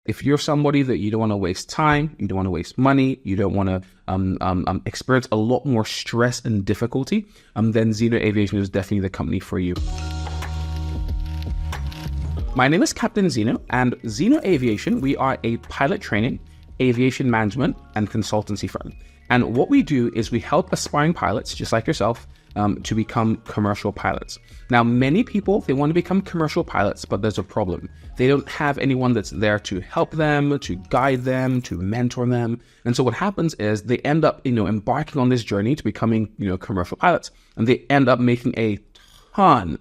If you're somebody that you don't want to waste time, you don't want to waste money, you don't want to experience a lot more stress and difficulty, then Zino Aviation is definitely the company for you. My name is Captain Zino, and Zino Aviation, we are a pilot training, aviation management, and consultancy firm. And what we do is we help aspiring pilots, just like yourself, to become commercial pilots. Now, many people, they want to become commercial pilots, but there's a problem. They don't have anyone that's there to help them, to guide them, to mentor them. And so what happens is they end up, embarking on this journey to becoming, commercial pilots. And they end up making a ton,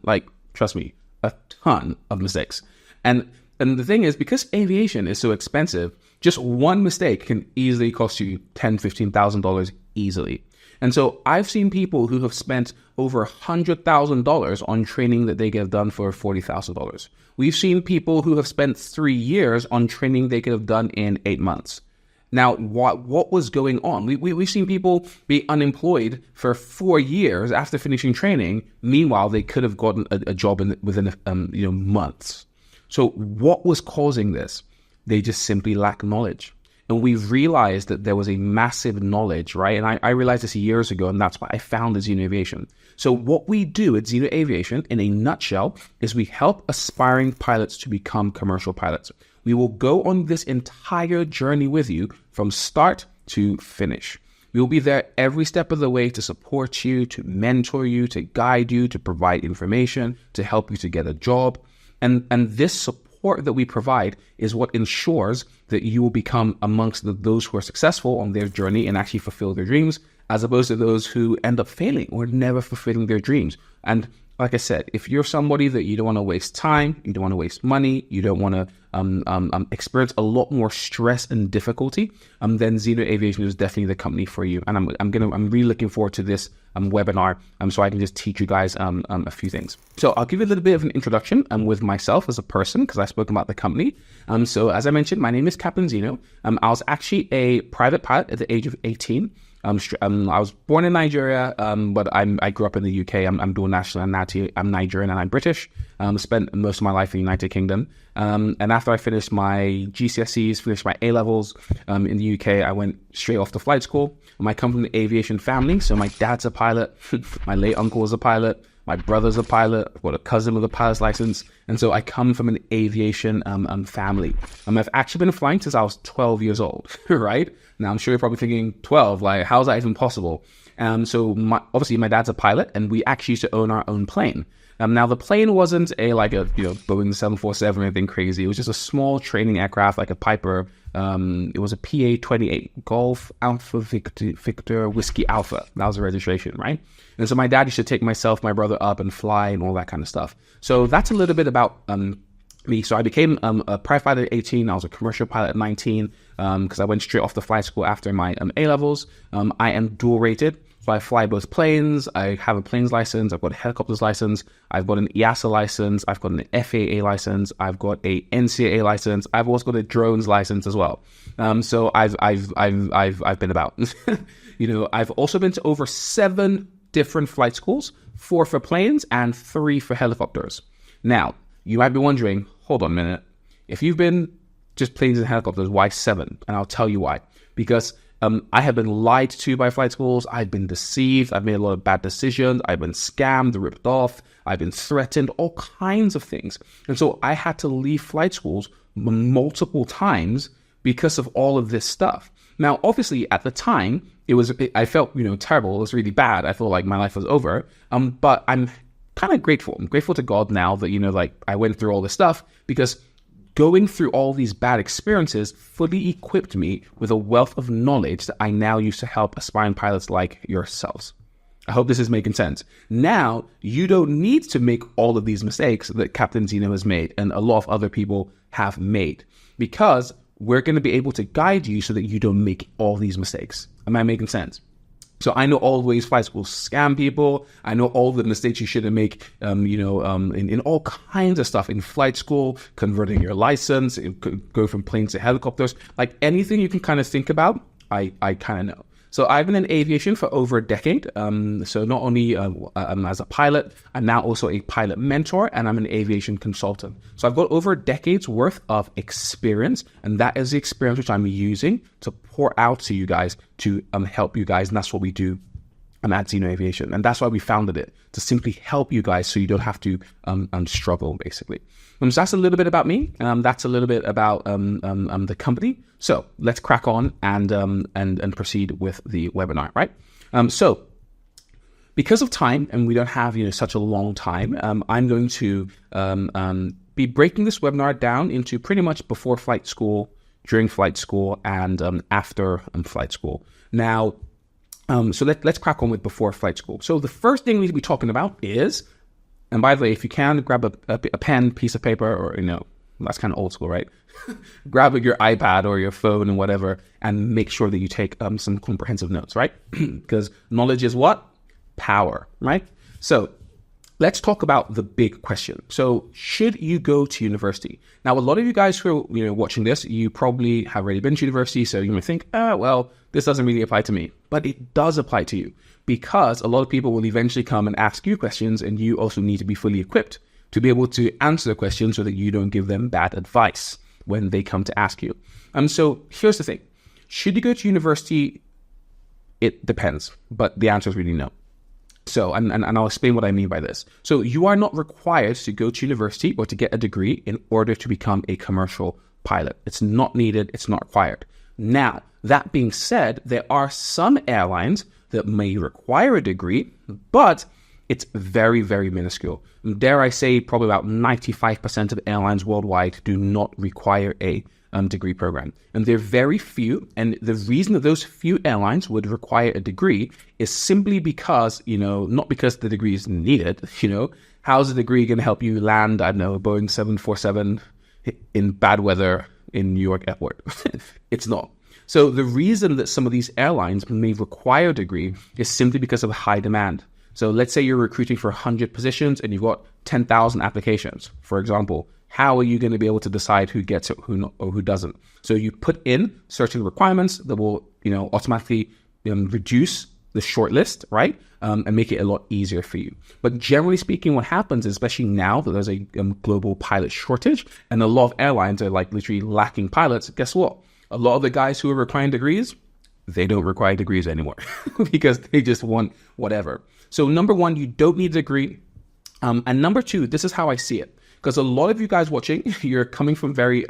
trust me, a ton of mistakes. And the thing is, because aviation is so expensive, just one mistake can easily cost you $10,000, $15,000 easily. And so I've seen people who have spent over $100,000 on training that they could have done for $40,000. We've seen people who have spent 3 years on training they could have done in 8 months. Now, what was going on? We've seen people be unemployed for 4 years after finishing training. Meanwhile, they could have gotten a job within months. So what was causing this? They just simply lack knowledge. And we realized that there was a massive knowledge, right? And I realized this years ago, and that's why I founded Zino Aviation. So what we do at Zino Aviation, in a nutshell, is we help aspiring pilots to become commercial pilots. We will go on this entire journey with you from start to finish. We will be there every step of the way to support you, to mentor you, to guide you, to provide information, to help you to get a job. And this support that we provide is what ensures that you will become amongst those who are successful on their journey and actually fulfill their dreams, as opposed to those who end up failing or never fulfilling their dreams. And like I said, if you're somebody that you don't want to waste time, you don't want to waste money, you don't want to experience a lot more stress and difficulty, then Zino Aviation is definitely the company for you. And I'm really looking forward to this webinar, so I can just teach you guys a few things. So I'll give you a little bit of an introduction with myself as a person, because I spoke about the company. So as I mentioned, my name is Captain Zino. I was actually a private pilot at the age of 18. I was born in Nigeria, but I grew up in the UK. I'm dual nationality. I'm Nigerian and I'm British. Spent most of my life in the United Kingdom. And after I finished my GCSEs, finished my A-levels in the UK, I went straight off to flight school. I come from the aviation family. So my dad's a pilot. My late uncle was a pilot. My brother's a pilot. I've got a cousin with a pilot's license. And so I come from an aviation family. I've actually been flying since I was 12 years old, right? Now, I'm sure you're probably thinking, 12, how is that even possible? So obviously my dad's a pilot, and we actually used to own our own plane. Now, the plane wasn't a Boeing 747 or anything crazy. It was just a small training aircraft, like a Piper. It was a PA-28, Golf Alpha Victor Whiskey Alpha. That was the registration, right? And so my dad used to take myself, my brother up and fly and all that kind of stuff. So that's a little bit about me. So I became a private pilot at 18. I was a commercial pilot at 19 because I went straight off to flight school after my A-levels. I am dual rated. So I fly both planes. I have a planes license. I've got a helicopters license. I've got an EASA license. I've got an FAA license. I've got a NCAA license. I've also got a drones license as well. So I've been about. I've also been to over 7 different flight schools, 4 for planes and 3 for helicopters. Now, you might be wondering, hold on a minute. If you've been just planes and helicopters, why 7? And I'll tell you why. Because I have been lied to by flight schools. I've been deceived. I've made a lot of bad decisions. I've been scammed, ripped off. I've been threatened, all kinds of things. And so I had to leave flight schools multiple times because of all of this stuff. Now, obviously, at the time, I felt, terrible. It was really bad. I felt like my life was over. But I'm kind of grateful. I'm grateful to God now that, I went through all this stuff, because going through all these bad experiences fully equipped me with a wealth of knowledge that I now use to help aspiring pilots like yourselves. I hope this is making sense. Now, you don't need to make all of these mistakes that Captain Zino has made and a lot of other people have made, because we're going to be able to guide you so that you don't make all these mistakes. Am I making sense? So I know all the ways flight schools scam people. I know all the mistakes you shouldn't make, in all kinds of stuff in flight school, converting your license, go from planes to helicopters, like anything you can kind of think about, I kind of know. So I've been in aviation for over a decade. So not only as a pilot, I'm now also a pilot mentor, and I'm an aviation consultant. So I've got over a decade's worth of experience, and that is the experience which I'm using to pour out to you guys to help you guys. And that's what we do at Zino Aviation. And that's why we founded it, to simply help you guys so you don't have to struggle, basically. So that's a little bit about me. That's a little bit about the company. So let's crack on and proceed with the webinar, right? So because of time, and we don't have such a long time, I'm going to be breaking this webinar down into pretty much before flight school, during flight school, and after flight school. Now, so let's crack on with before flight school. So the first thing we'll be talking about is, and by the way, if you can, grab a pen, piece of paper, or, that's kind of old school, right? Grab your iPad or your phone and whatever, and make sure that you take some comprehensive notes, right? Because knowledge is what? Power, right? So let's talk about the big question. So should you go to university? Now, a lot of you guys who are watching this, you probably have already been to university, so you may think, well, this doesn't really apply to me. But it does apply to you, because a lot of people will eventually come and ask you questions, and you also need to be fully equipped to be able to answer the questions so that you don't give them bad advice when they come to ask you. So here's the thing. Should you go to university? It depends, but the answer is really no. So, and I'll explain what I mean by this. So you are not required to go to university or to get a degree in order to become a commercial pilot. It's not needed. It's not required. Now, that being said, there are some airlines that may require a degree, but it's very, very minuscule. Dare I say, probably about 95% of airlines worldwide do not require a degree program. And they're very few. And the reason that those few airlines would require a degree is simply because, not because the degree is needed. How's a degree going to help you land, I don't know, a Boeing 747 in bad weather in New York airport? It's not. So the reason that some of these airlines may require a degree is simply because of high demand. So let's say you're recruiting for 100 positions and you've got 10,000 applications, for example. How are you going to be able to decide who gets it, who doesn't? So you put in certain requirements that will, automatically reduce the shortlist, right? And make it a lot easier for you. But generally speaking, what happens, especially now that there's a global pilot shortage and a lot of airlines are like literally lacking pilots, guess what? A lot of the guys who are requiring degrees, they don't require degrees anymore because they just want whatever. So number one, you don't need a degree. And number two, this is how I see it. Because a lot of you guys watching, you're coming from very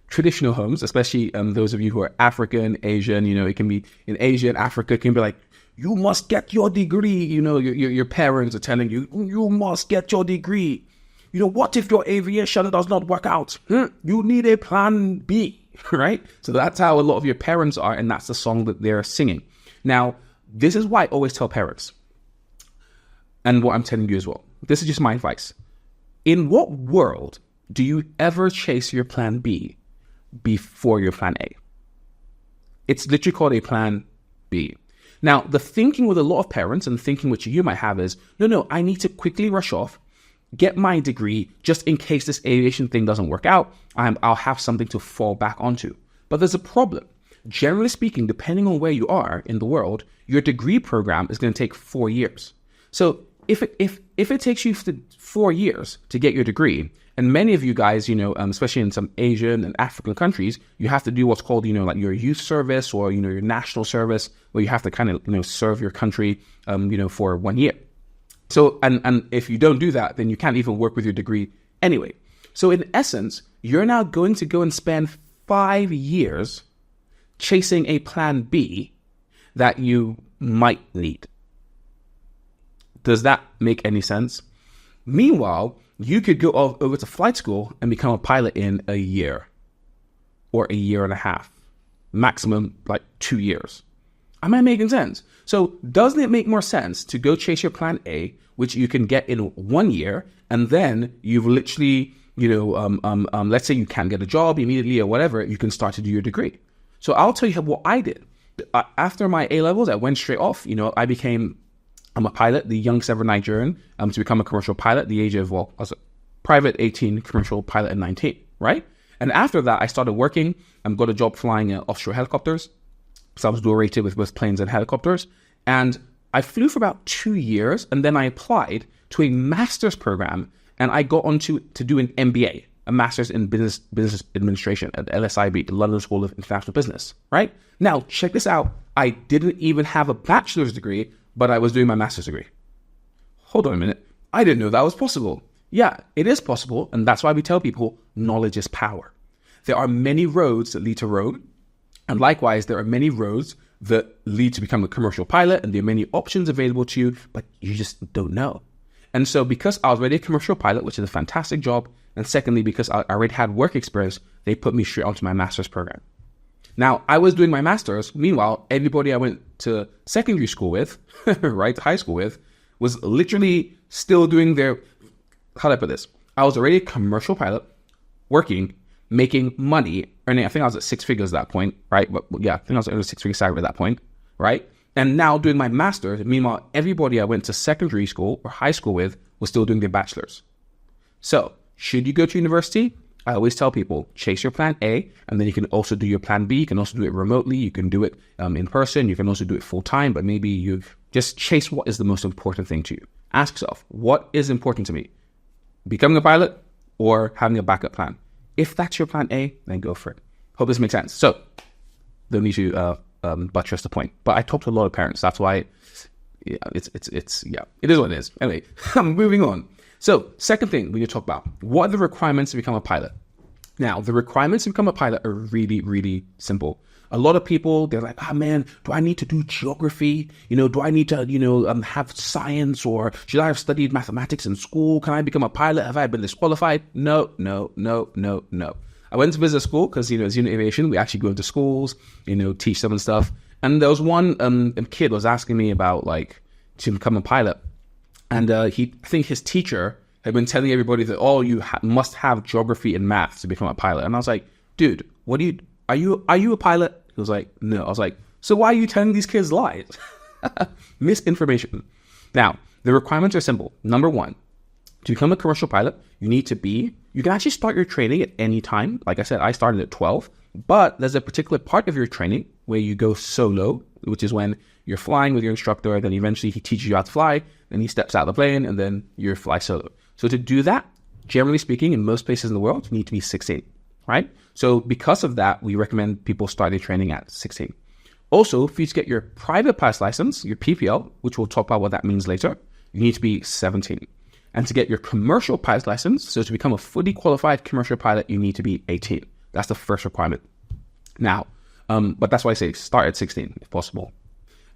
traditional homes, especially those of you who are African, Asian. It can be in Asia and Africa, it can be like, you must get your degree. Your parents are telling you, you must get your degree. What if your aviation does not work out? You need a plan B, right? So that's how a lot of your parents are, and that's the song that they're singing. Now, this is why I always tell parents, and what I'm telling you as well. This is just my advice. In what world do you ever chase your plan B before your plan A? It's literally called a plan B. Now, the thinking with a lot of parents, and the thinking which you might have is, no, I need to quickly rush off, get my degree, just in case this aviation thing doesn't work out, I'll have something to fall back onto. But there's a problem. Generally speaking, depending on where you are in the world, your degree program is going to take 4 years. So if it takes you 4 years to get your degree, and many of you guys, especially in some Asian and African countries, you have to do what's called, like your youth service or, your national service, where you have to kind of, serve your country, for 1 year. So, and if you don't do that, then you can't even work with your degree anyway. So in essence, you're now going to go and spend 5 years chasing a plan B that you might need. Does that make any sense? Meanwhile, you could go over to flight school and become a pilot in a year or a year and a half, maximum like 2 years. Am I making sense? So doesn't it make more sense to go chase your plan A, which you can get in 1 year, and then you've literally, let's say you can't get a job immediately or whatever, you can start to do your degree. So I'll tell you what I did. After my A-levels, I went straight off. I'm a pilot, the youngest ever Nigerian to become a commercial pilot at the age of, I was a private 18, commercial pilot at 19, right? And after that, I started working. Got a job flying offshore helicopters. So I was dual rated with both planes and helicopters. And I flew for about 2 years, and then I applied to a master's program, and I got on to do an MBA, a master's in business administration at LSIB, the London School of International Business, right? Now, check this out. I didn't even have a bachelor's degree, but I was doing my master's degree. Hold on a minute. I didn't know that was possible. Yeah, it is possible, and that's why we tell people knowledge is power. There are many roads that lead to Rome, and likewise, there are many roads that lead to become a commercial pilot, and there are many options available to you, but you just don't know. And so because I was already a commercial pilot, which is a fantastic job, and secondly, because I already had work experience, they put me straight onto my master's program. Now, I was doing my master's. Meanwhile, everybody I went to secondary school with, right, high school with, was literally still doing their, how do I put this? I was already a commercial pilot, working, making money, earning, I think I was at 6 figures at that point, right? But yeah, I think I was at a 6-figure salary at that point, right? And now doing my master's. Meanwhile, everybody I went to secondary school or high school with was still doing their bachelor's. So should you go to university? I always tell people, chase your plan A, and then you can also do your plan B. You can also do it remotely. You can do it in person. You can also do it full time, but maybe you just chase what is the most important thing to you. Ask yourself, what is important to me? Becoming a pilot or having a backup plan? If that's your plan A, then go for it. Hope this makes sense. So don't need to buttress the point, but I talk to a lot of parents. That's why it is what it is. Anyway, I'm moving on. So second thing we need to talk about, what are the requirements to become a pilot? Now, the requirements to become a pilot are really, really simple. A lot of people, they're like, man, do I need to do geography? Do I need to, have science, or should I have studied mathematics in school? Can I become a pilot? Have I been disqualified? No. I went to business school because, Zino Aviation, we actually go into schools, teach them and stuff. And there was one kid was asking me about, to become a pilot. And I think his teacher had been telling everybody that, you must have geography and math to become a pilot. And I was like, dude, are you a pilot? He was like, no. I was like, so why are you telling these kids lies? Misinformation. Now, the requirements are simple. Number one, to become a commercial pilot, you can actually start your training at any time. Like I said, I started at 12, but there's a particular part of your training where you go solo, which is when you're flying with your instructor, then eventually he teaches you how to fly, then he steps out of the plane, and then you fly solo. So to do that, generally speaking, in most places in the world, you need to be 16, right? So because of that, we recommend people start their training at 16. Also, for you to get your private pilot license, your PPL, which we'll talk about what that means later, you need to be 17. And to get your commercial pilot license, so to become a fully qualified commercial pilot, you need to be 18. That's the first requirement. Now, but that's why I say start at 16 if possible.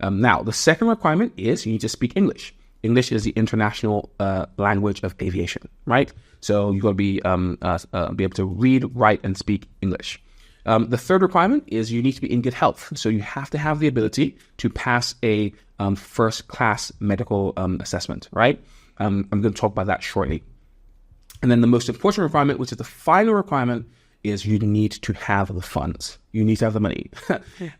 Now, the second requirement is you need to speak English. English is the international language of aviation, right? So you've got to be able to read, write, and speak English. The third requirement is you need to be in good health. So you have to have the ability to pass a first-class medical assessment, right? I'm going to talk about that shortly. And then the most important requirement, which is the final requirement, is you need to have the funds. You need to have the money.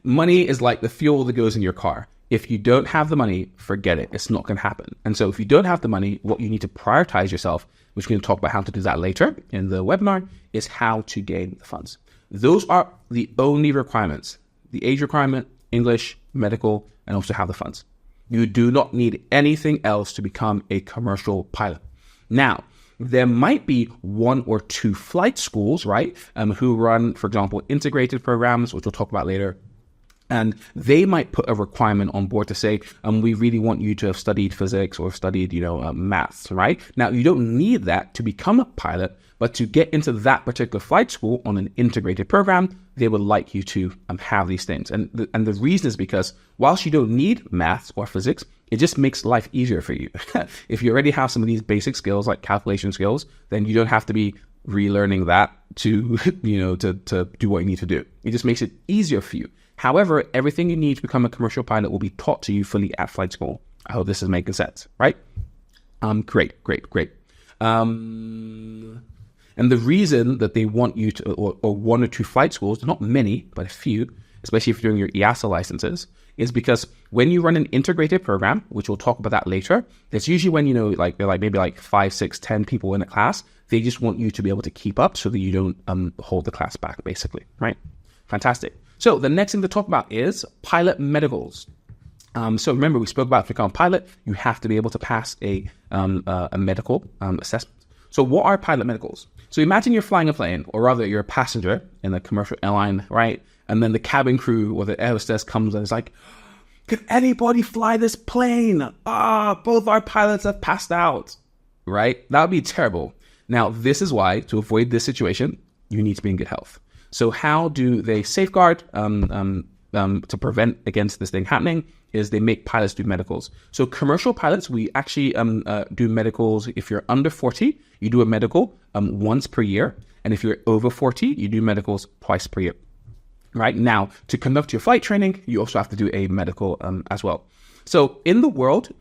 Money is like the fuel that goes in your car. If you don't have the money, forget it. It's not going to happen. And so if you don't have the money, what you need to prioritize yourself, which we're going to talk about how to do that later in the webinar, is how to gain the funds. Those are the only requirements. The age requirement, English, medical, and also have the funds. You do not need anything else to become a commercial pilot. Now, there might be 1 or 2 flight schools, right, who run, for example, integrated programs, which we'll talk about later. And they might put a requirement on board to say, we really want you to have studied physics or studied, maths, right? Now, you don't need that to become a pilot, but to get into that particular flight school on an integrated program, they would like you to have these things. And the reason is because whilst you don't need maths or physics, it just makes life easier for you. If you already have some of these basic skills like calculation skills, then you don't have to be relearning that to, to do what you need to do. It just makes it easier for you. However, everything you need to become a commercial pilot will be taught to you fully at flight school. I hope this is making sense, right? Great. And the reason that they want you to, or 1 or 2 flight schools, not many, but a few, especially if you're doing your EASA licenses, is because when you run an integrated program, which we'll talk about that later, that's usually when, maybe 5, 6, 10 people in a class, they just want you to be able to keep up so that you don't hold the class back, basically, right? Fantastic. So the next thing to talk about is pilot medicals. So remember, we spoke about if you become a pilot, you have to be able to pass a medical assessment. So what are pilot medicals? So imagine you're flying a plane, or rather you're a passenger in a commercial airline, right? And then the cabin crew or the air hostess comes and is like, can anybody fly this plane? Both our pilots have passed out, right? That would be terrible. Now, this is why, to avoid this situation, you need to be in good health. So how do they safeguard to prevent against this thing happening is they make pilots do medicals. So commercial pilots, we actually do medicals. If you're under 40, you do a medical once per year. And if you're over 40, you do medicals twice per year. Right now, to conduct your flight training, you also have to do a medical as well. So in the world,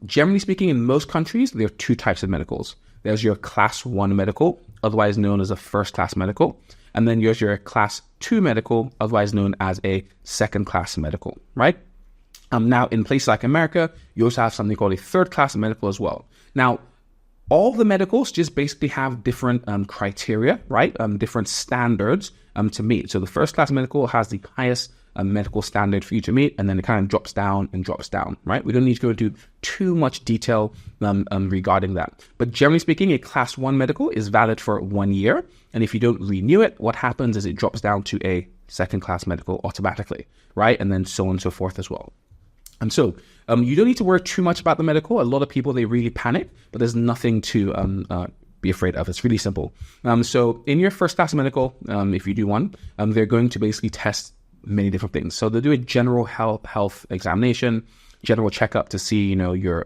generally speaking, in most countries, there are two types of medicals. There's your class 1 medical, otherwise known as a first class medical. And then there's your class 2 medical, otherwise known as a second class medical, right? Now, in places like America, you also have something called a third class medical as well. Now, all the medicals just basically have different criteria, right? Different standards to meet. So the first class medical has the highest medical standard for you to meet, and then it kind of drops down, right? We don't need to go into too much detail regarding that. But generally speaking, a class 1 medical is valid for 1 year. And if you don't renew it, what happens is it drops down to a second class medical automatically, right? And then so on and so forth as well. And so you don't need to worry too much about the medical. A lot of people, they really panic, but there's nothing to be afraid of. It's really simple. So in your first class medical, if you do one, they're going to basically test many different things. So they'll do a general health examination, general checkup to see, your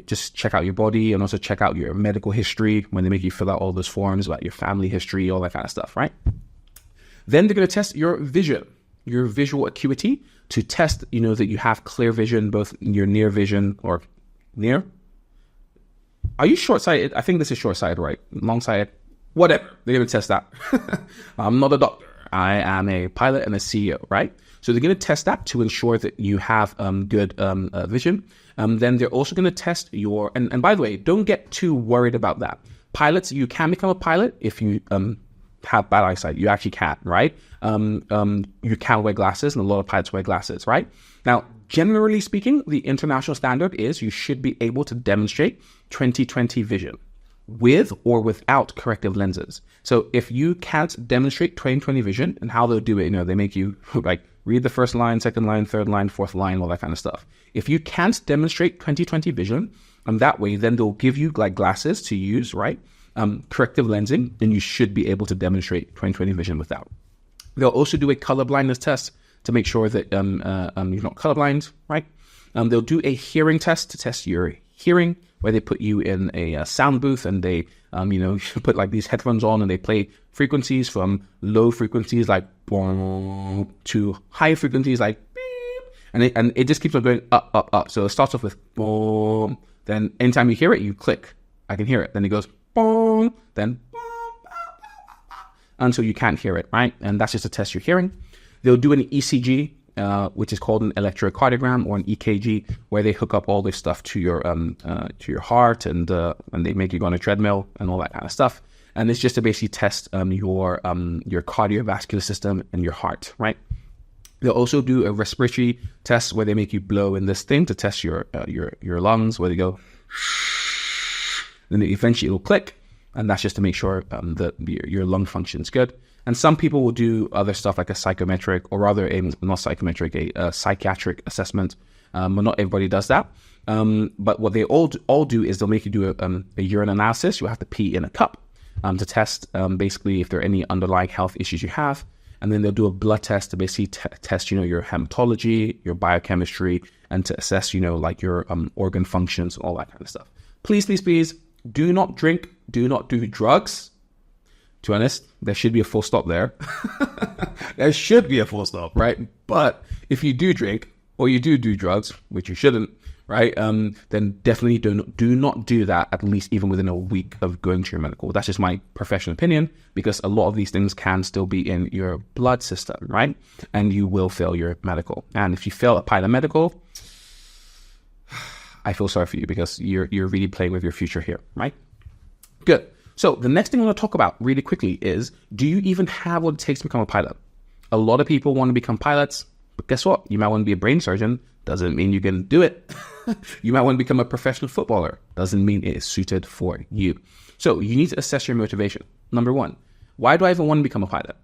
just check out your body, and also check out your medical history when they make you fill out all those forms about your family history, all that kind of stuff, right? Then they're going to test your vision, your visual acuity, to test, that you have clear vision, both your near vision or near. Are you short-sighted? I think this is short-sighted, right? Long-sighted? Whatever. They're going to test that. I'm not a doctor. I am a pilot and a CEO, right? So they're going to test that to ensure that you have good vision. Then they're also going to test your, and by the way, don't get too worried about that. Pilots, you can become a pilot if you have bad eyesight. You actually can, right? You can wear glasses, and a lot of pilots wear glasses, right? Now, generally speaking, the international standard is you should be able to demonstrate 20/20 vision with or without corrective lenses. So if you can't demonstrate 20/20 vision, and how they'll do it, they make you like read the first line, second line, third line, fourth line, all that kind of stuff. If you can't demonstrate 20/20 vision, that way, then they'll give you like glasses to use, right? Corrective lensing, then you should be able to demonstrate 20/20 vision without. They'll also do a color blindness test to make sure that you're not colorblind, right? They'll do a hearing test to test your hearing, where they put you in a sound booth, and they, put like these headphones on, and they play frequencies from low frequencies like boom to high frequencies like beep, and it just keeps on going up, up, up. So it starts off with boom, then anytime you hear it, you click, I can hear it. Then it goes boom, then boom, until you can't hear it, right? And that's just to test your hearing. They'll do an ECG, which is called an electrocardiogram, or an EKG, where they hook up all this stuff to your heart, and they make you go on a treadmill and all that kind of stuff. And it's just to basically test your cardiovascular system and your heart, right? They'll also do a respiratory test where they make you blow in this thing to test your lungs, where they go, then eventually it'll click, and that's just to make sure that your lung function is good. And some people will do other stuff like a psychometric, or rather not psychometric, a psychiatric assessment. But not everybody does that. But what they all do is they'll make you do a urine analysis. You'll have to pee in a cup to test basically if there are any underlying health issues you have. And then they'll do a blood test to basically test, your hematology, your biochemistry, and to assess, like your organ functions, all that kind of stuff. Please, please, please, do not drink, do not do drugs. To be honest, there should be a full stop there. There should be a full stop, right? But if you do drink, or you do drugs, which you shouldn't, right? Then definitely do not do that, at least even within a week of going to your medical. That's just my professional opinion, because a lot of these things can still be in your blood system, right? And you will fail your medical. And if you fail a pilot medical, I feel sorry for you, because you're really playing with your future here, right? Good. So the next thing I want to talk about really quickly is, do you even have what it takes to become a pilot? A lot of people want to become pilots, but guess what? You might want to be a brain surgeon. Doesn't mean you can do it. You might want to become a professional footballer. Doesn't mean it is suited for you. So you need to assess your motivation. Number one, why do I even want to become a pilot?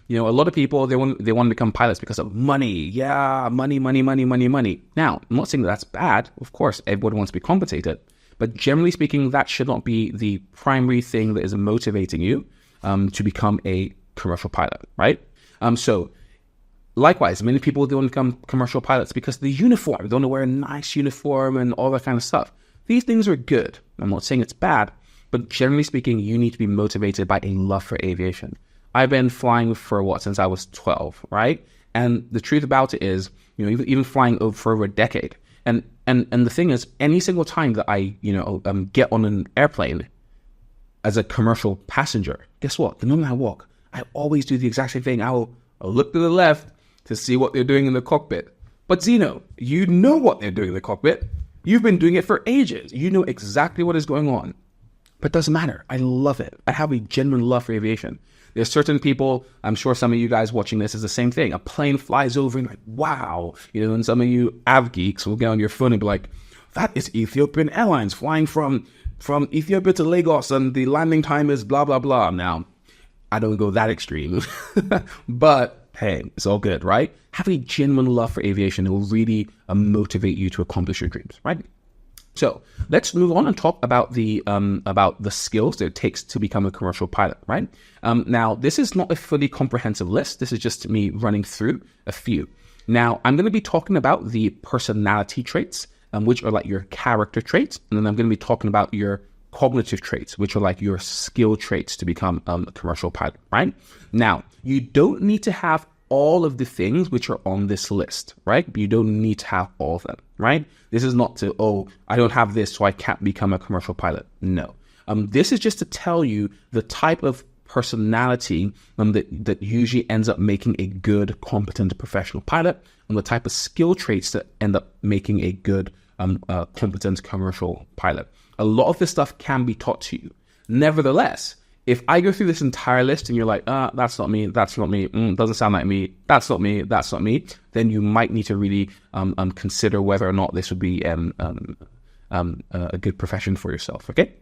A lot of people, they want to become pilots because of money. Yeah, money. Now, I'm not saying that's bad. Of course, everybody wants to be compensated. But generally speaking, that should not be the primary thing that is motivating you to become a commercial pilot, right? So likewise, many people, they want to become commercial pilots because of the uniform. They want to wear a nice uniform and all that kind of stuff. These things are good. I'm not saying it's bad, but generally speaking, you need to be motivated by a love for aviation. I've been flying since I was 12, right? And the truth about it is, even flying for over a decade. And the thing is, any single time that I, get on an airplane as a commercial passenger, guess what? The moment I walk, I always do the exact same thing. I'll look to the left to see what they're doing in the cockpit. But Zino, you know what they're doing in the cockpit. You've been doing it for ages. You know exactly what is going on. But it doesn't matter. I love it. I have a genuine love for aviation. There's certain people, I'm sure some of you guys watching this is the same thing. A plane flies over and you're like, wow. And some of you av geeks will get on your phone and be like, that is Ethiopian Airlines flying from Ethiopia to Lagos and the landing time is blah, blah, blah. Now, I don't go that extreme, but hey, it's all good, right? Have a genuine love for aviation. It will really motivate you to accomplish your dreams, right? So let's move on and talk about the skills that it takes to become a commercial pilot, right? Now, this is not a fully comprehensive list. This is just me running through a few. Now, I'm going to be talking about the personality traits, which are like your character traits. And then I'm going to be talking about your cognitive traits, which are like your skill traits to become a commercial pilot, right? Now, you don't need to have all of the things which are on this list, right? You don't need to have all of them, right? This is not to, I don't have this, so I can't become a commercial pilot. No. This is just to tell you the type of personality that usually ends up making a good, competent professional pilot, and the type of skill traits that end up making a good, competent commercial pilot. A lot of this stuff can be taught to you. Nevertheless, if I go through this entire list and you're like, that's not me, doesn't sound like me, that's not me, then you might need to really consider whether or not this would be a good profession for yourself, okay?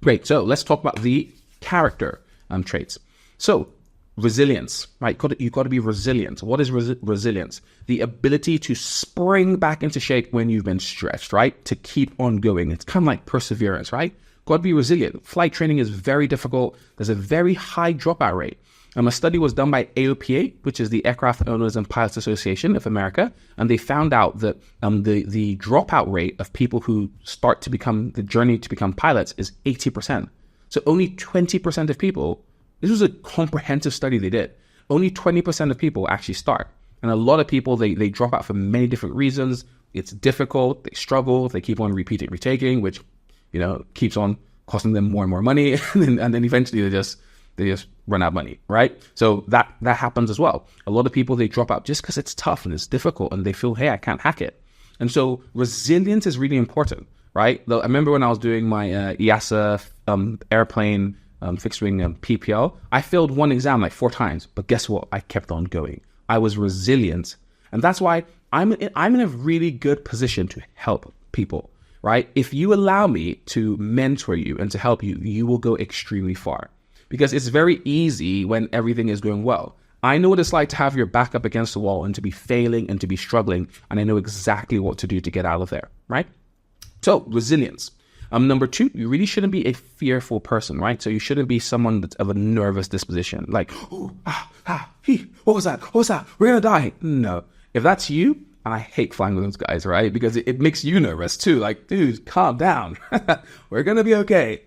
Great, so let's talk about the character traits. So, resilience, right? You've got to be resilient. What is resilience? The ability to spring back into shape when you've been stretched, right? To keep on going. It's kind of like perseverance, right? Got to be resilient. Flight training is very difficult. There's a very high dropout rate. A study was done by AOPA, which is the Aircraft Owners and Pilots Association of America, and they found out that the dropout rate of people who start to become the journey to become pilots is 80%. So only 20% of people, this was a comprehensive study they did, only 20% of people actually start. And a lot of people, they drop out for many different reasons. It's difficult, they struggle, they keep on retaking, which keeps on costing them more and more money, and then eventually they just run out of money, right? So that happens as well. A lot of people, they drop out just because it's tough and it's difficult, and they feel, hey, I can't hack it. And so resilience is really important, right? I remember when I was doing my EASA airplane fixed wing PPL, I failed one exam like 4 times, but guess what? I kept on going. I was resilient, and that's why I'm in a really good position to help people. Right? If you allow me to mentor you and to help you, you will go extremely far, because it's very easy when everything is going well. I know what it's like to have your back up against the wall and to be failing and to be struggling, and I know exactly what to do to get out of there, right? So resilience. Number 2, you really shouldn't be a fearful person, right? So you shouldn't be someone that's of a nervous disposition, like, what was that? We're gonna die. No. If that's you, and I hate flying with those guys, right? Because it makes you nervous too. Like, dude, calm down. We're going to be okay,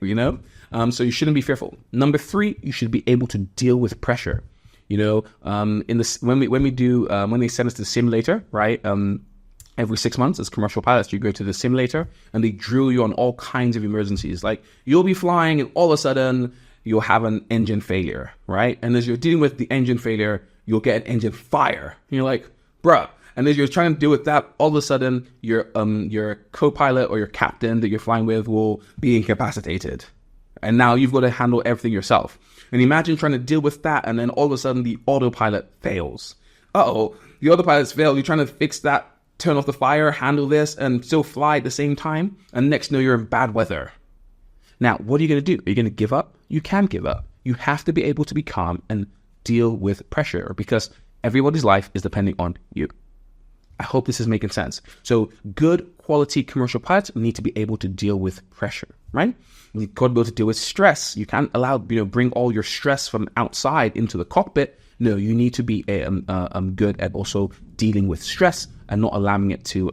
So you shouldn't be fearful. Number 3, you should be able to deal with pressure. When they send us to the simulator, right? Every 6 months as commercial pilots, you go to the simulator and they drill you on all kinds of emergencies. Like, you'll be flying and all of a sudden you'll have an engine failure, right? And as you're dealing with the engine failure, you'll get an engine fire. And you're like, bruh. And as you're trying to deal with that, all of a sudden, your co-pilot or your captain that you're flying with will be incapacitated. And now you've got to handle everything yourself. And imagine trying to deal with that, and then all of a sudden the autopilot fails. Uh-oh, the autopilot's failed. You're trying to fix that, turn off the fire, handle this, and still fly at the same time. And next thing you know, you're in bad weather. Now, what are you going to do? Are you going to give up? You can give up. You have to be able to be calm and deal with pressure, because everybody's life is depending on you. I hope this is making sense. So good quality commercial pilots need to be able to deal with pressure, right? You've got to be able to deal with stress. You can't bring all your stress from outside into the cockpit. No, you need to be good at also dealing with stress and not allowing it to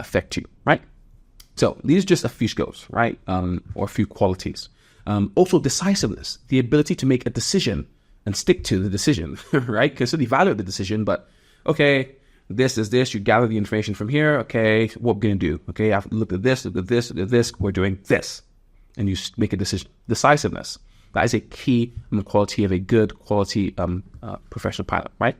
affect you, right? So these are just a few skills, right? Or a few qualities. Also decisiveness, the ability to make a decision and stick to the decision, right? Consider the value of the decision, but okay, this is this, you gather the information from here, okay, what we're going to do, okay, I've looked at this, we're doing this, and you make a decision. Decisiveness, that is a key quality of a good quality professional pilot, right?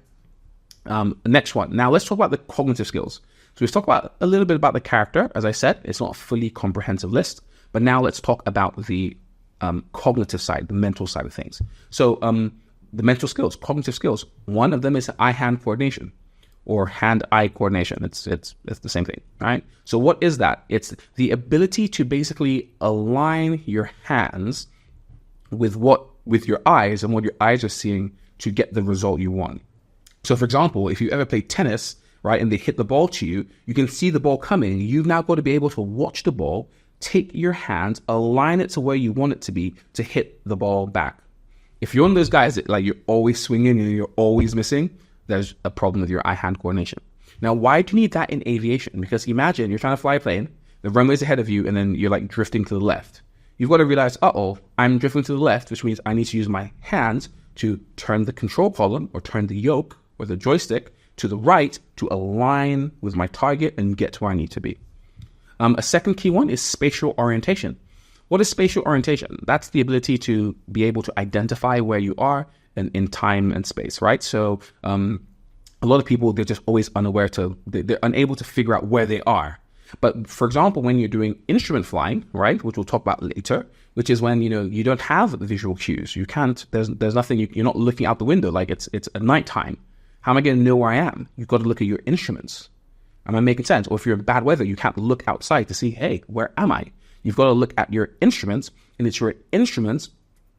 Next one, now let's talk about the cognitive skills. So we've talked about a little bit about the character. As I said, it's not a fully comprehensive list, but now let's talk about the cognitive side, the mental side of things. So the mental skills, cognitive skills, one of them is eye-hand coordination, or hand-eye coordination. It's the same thing, right? So what is that? It's the ability to basically align your hands with your eyes and what your eyes are seeing to get the result you want. So for example, if you ever play tennis, right, and they hit the ball to you, you can see the ball coming. You've now got to be able to watch the ball, take your hands, align it to where you want it to be to hit the ball back. If you're one of those guys that you're always swinging and you're always missing, there's a problem with your eye-hand coordination. Now, why do you need that in aviation? Because imagine you're trying to fly a plane, the runway's ahead of you, and then you're drifting to the left. You've got to realize, I'm drifting to the left, which means I need to use my hands to turn the control column or turn the yoke or the joystick to the right to align with my target and get to where I need to be. A second key one is spatial orientation. What is spatial orientation? That's the ability to be able to identify where you are in time and space, right? So a lot of people, they're just always unaware they're unable to figure out where they are. But for example, when you're doing instrument flying, right, which we'll talk about later, which is when, you don't have visual cues. You can't, there's nothing, you're not looking out the window, it's at nighttime. How am I going to know where I am? You've got to look at your instruments. Am I making sense? Or if you're in bad weather, you can't look outside to see, hey, where am I? You've got to look at your instruments, and it's your instruments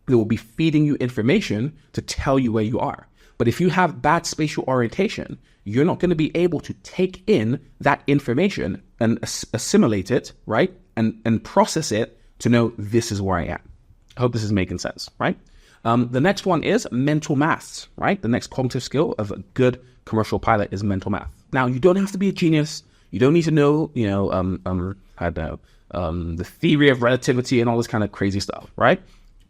that will be feeding you information to tell you where you are. But if you have bad spatial orientation, you're not going to be able to take in that information and assimilate it, right? And process it to know this is where I am. I hope this is making sense, right? The next one is mental maths, right? The next cognitive skill of a good commercial pilot is mental math. Now, you don't have to be a genius. You don't need to know, the theory of relativity and all this kind of crazy stuff, right?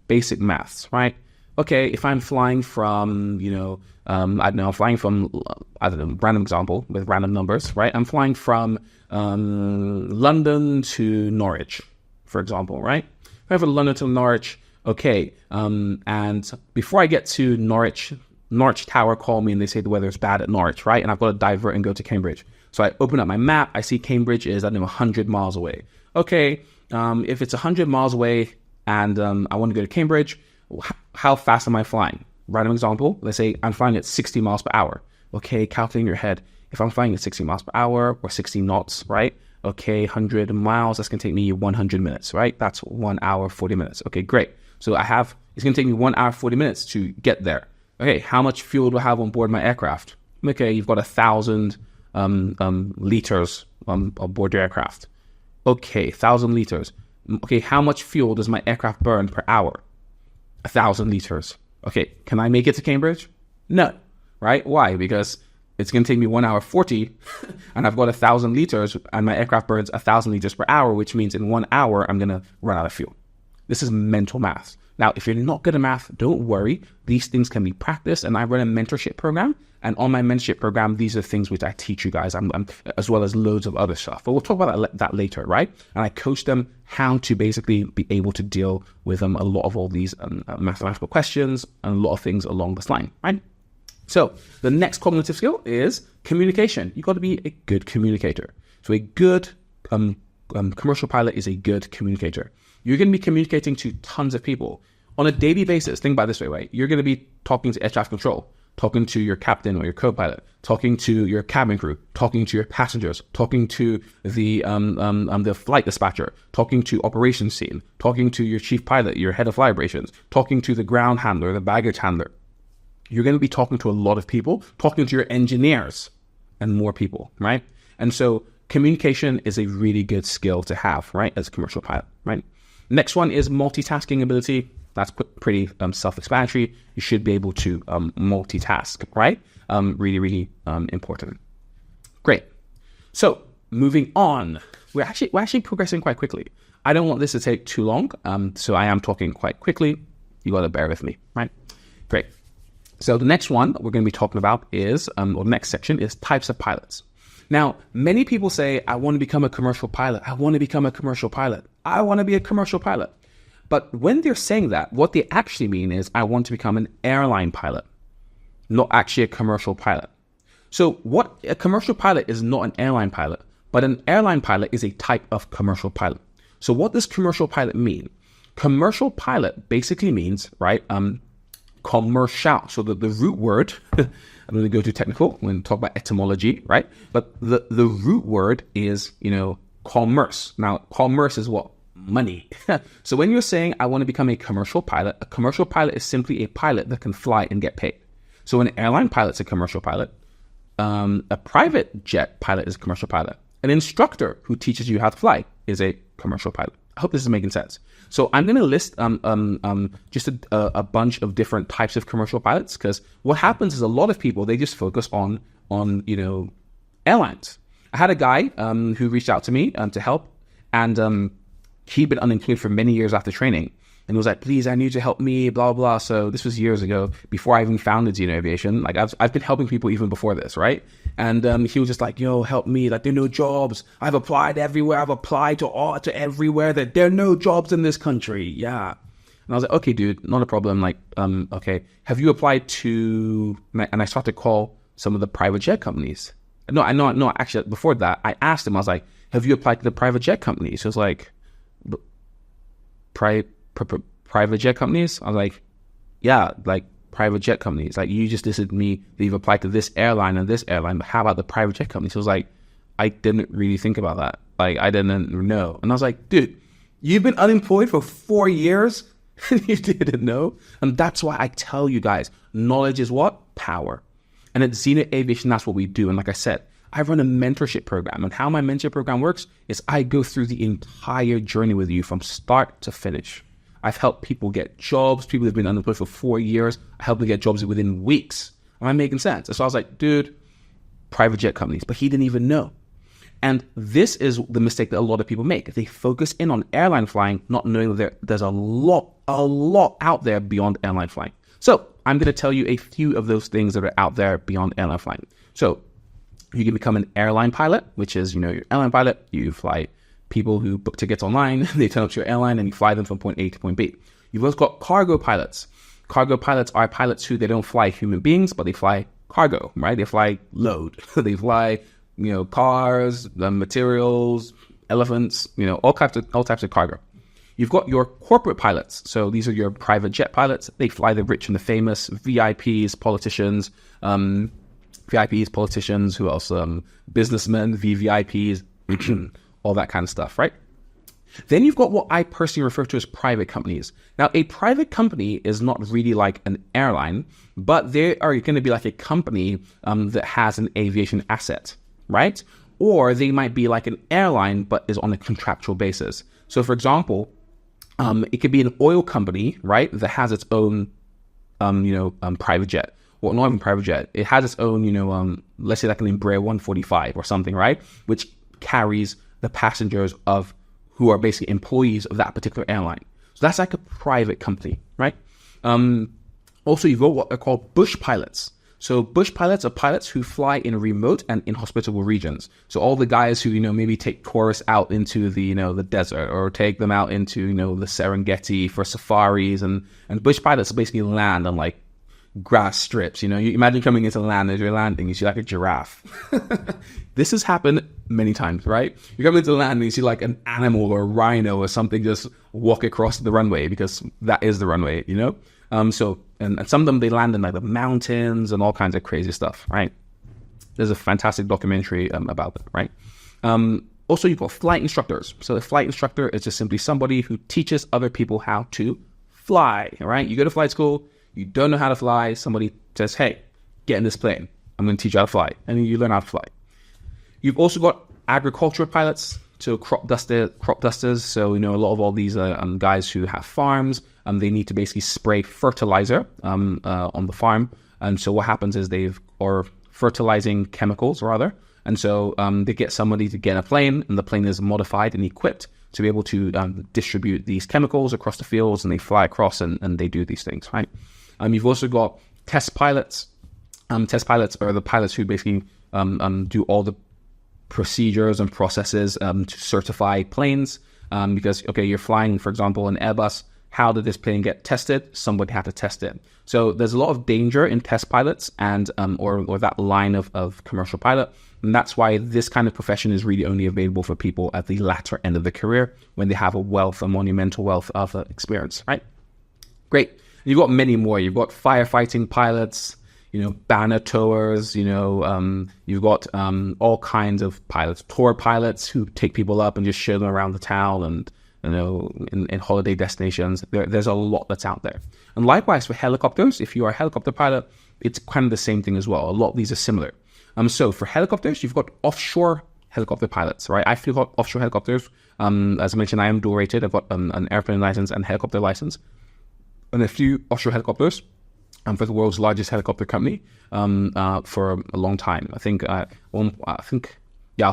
Basic maths, right? Okay, if I'm flying from, random example with random numbers, right? I'm flying from London to Norwich, for example, right? If I have from London to Norwich, okay, and before I get to Norwich Tower call me and they say the weather is bad at Norwich, right? And I've got to divert and go to Cambridge. So I open up my map, I see Cambridge is, 100 miles away. Okay, if it's 100 miles away and I want to go to Cambridge, how fast am I flying? Random example, let's say I'm flying at 60 miles per hour. Okay, calculate in your head. If I'm flying at 60 miles per hour or 60 knots, right? Okay, 100 miles, that's going to take me 100 minutes, right? That's 1 hour, 40 minutes. Okay, great. So it's going to take me 1 hour, 40 minutes to get there. Okay, how much fuel do I have on board my aircraft? Okay, you've got 1,000 liters on board your aircraft. Okay, 1,000 liters. Okay, how much fuel does my aircraft burn per hour? 1,000 liters. Okay, can I make it to Cambridge? No, right? Why? Because it's going to take me 1 hour 40 and I've got 1,000 liters and my aircraft burns 1,000 liters per hour, which means in 1 hour, I'm going to run out of fuel. This is mental math. Now, if you're not good at math, don't worry. These things can be practiced. And I run a mentorship program. And on my mentorship program, these are things which I teach you guys, as well as loads of other stuff. But we'll talk about that later, right? And I coach them how to basically be able to deal with a lot of all these mathematical questions and a lot of things along this line, right? So the next cognitive skill is communication. You've got to be a good communicator. So a good commercial pilot is a good communicator. You're going to be communicating to tons of people on a daily basis. Think about it this way, right? You're going to be talking to air traffic control, talking to your captain or your co-pilot, talking to your cabin crew, talking to your passengers, talking to the flight dispatcher, talking to operations team, talking to your chief pilot, your head of flight operations, talking to the ground handler, the baggage handler. You're going to be talking to a lot of people, talking to your engineers and more people, right? And so communication is a really good skill to have, right, as a commercial pilot, right? Next one is multitasking ability. That's pretty self-explanatory. You should be able to multitask, right? Really, really important. Great. So moving on, we're actually progressing quite quickly. I don't want this to take too long, so I am talking quite quickly. You got to bear with me, right? Great. So the next one we're going to be talking about is, or the next section is types of pilots. Now, many people say, I want to become a commercial pilot. I want to become a commercial pilot. I want to be a commercial pilot. But when they're saying that, what they actually mean is, I want to become an airline pilot, not actually a commercial pilot. So what a commercial pilot is not an airline pilot, but an airline pilot is a type of commercial pilot. So what does commercial pilot mean? Commercial pilot basically means, right, commercial. So the root word, I'm going to go too technical when we talk about etymology, right? But the root word is, commerce. Now, commerce is what? Money. So when you're saying, I want to become a commercial pilot is simply a pilot that can fly and get paid. So an airline pilot's a commercial pilot. A private jet pilot is a commercial pilot. An instructor who teaches you how to fly is a commercial pilot. I hope this is making sense. So I'm going to list just a bunch of different types of commercial pilots, because what happens is a lot of people, they just focus on airlines. I had a guy who reached out to me to help, and he'd been unemployed for many years after training. And he was like, please, I need you to help me, blah, blah. So this was years ago, before I even founded Zino Aviation. Like I've been helping people even before this, right? And he was just like, yo, help me. Like, there are no jobs. I've applied everywhere. I've applied to everywhere. That there are no jobs in this country. Yeah. And I was like, okay, dude, not a problem. Like, okay. Have you applied to, and I started to call some of the private jet companies. No, actually, before that, I asked him, I was like, have you applied to the private jet companies? He was like, private jet companies? I was like, yeah, like private jet companies. Like, you just listed me that you've applied to this airline and this airline, but how about the private jet companies? So I was like, I didn't really think about that. Like, I didn't know. And I was like, dude, you've been unemployed for 4 years and you didn't know? And that's why I tell you guys, knowledge is what? Power. And at Zino Aviation, that's what we do. And like I said, I run a mentorship program, and how my mentorship program works is I go through the entire journey with you from start to finish. I've helped people get jobs. People who've been unemployed for 4 years, I helped them get jobs within weeks. Am I making sense? And so I was like, dude, private jet companies, but he didn't even know. And this is the mistake that a lot of people make. They focus in on airline flying, not knowing that there's a lot out there beyond airline flying. So I'm going to tell you a few of those things that are out there beyond airline flying. So you can become an airline pilot, which is, you're an airline pilot. You fly people who book tickets online. They turn up to your airline and you fly them from point A to point B. You've also got cargo pilots. Cargo pilots are pilots who, they don't fly human beings, but they fly cargo, right? They fly load. They fly, cars, materials, elephants, all types of cargo. You've got your corporate pilots. So these are your private jet pilots. They fly the rich and the famous, VIPs, politicians, who else? Businessmen, VVIPs, all that kind of stuff, right? Then you've got what I personally refer to as private companies. Now, a private company is not really like an airline, but they are going to be like a company that has an aviation asset, right? Or they might be like an airline, but is on a contractual basis. So, for example, it could be an oil company, right, that has its own, private jet. Well, not even private jet. It has its own, let's say like an Embraer 145 or something, right? Which carries the passengers of who are basically employees of that particular airline. So that's like a private company, right? Also, you've got what are called bush pilots. So bush pilots are pilots who fly in remote and inhospitable regions. So all the guys who, maybe take tourists out into the, the desert, or take them out into, the Serengeti for safaris, and bush pilots basically land on like grass strips. You imagine coming into land, as you're landing, you see like a giraffe. This has happened many times, right? You're coming into land and you see like an animal or a rhino or something just walk across the runway, because that is the runway, you know? And some of them, they land in like the mountains and all kinds of crazy stuff, right? There's a fantastic documentary about that, right? Also, you've got flight instructors. So a flight instructor is just simply somebody who teaches other people how to fly, right? You go to flight school, you don't know how to fly, somebody says, hey, get in this plane. I'm going to teach you how to fly. And then you learn how to fly. You've also got agricultural pilots, so crop dusters. So, you know, a lot of all these guys who have farms, they need to basically spray fertilizer on the farm. And so what happens is or fertilizing chemicals rather. And so they get somebody to get in a plane, and the plane is modified and equipped to be able to distribute these chemicals across the fields, and they fly across and they do these things, right? You've also got test pilots. Test pilots are the pilots who basically do all the procedures and processes to certify planes. Because, okay, you're flying, for example, an Airbus. How did this plane get tested? Somebody had to test it. So there's a lot of danger in test pilots and or that line of commercial pilot. And that's why this kind of profession is really only available for people at the latter end of the career, when they have a monumental wealth of experience, right? Great. You've got many more. You've got firefighting pilots, you know, banner towers, you know, you've got all kinds of pilots, tour pilots who take people up and just show them around the town and, you know, in holiday destinations. There's a lot that's out there. And likewise for helicopters, if you are a helicopter pilot, it's kind of the same thing as well. A lot of these are similar. So for helicopters, you've got offshore helicopter pilots, right? I flew offshore helicopters. As I mentioned, I am dual rated. I've got an airplane license and helicopter license. And I flew offshore helicopters for the world's largest helicopter company for a long time. I was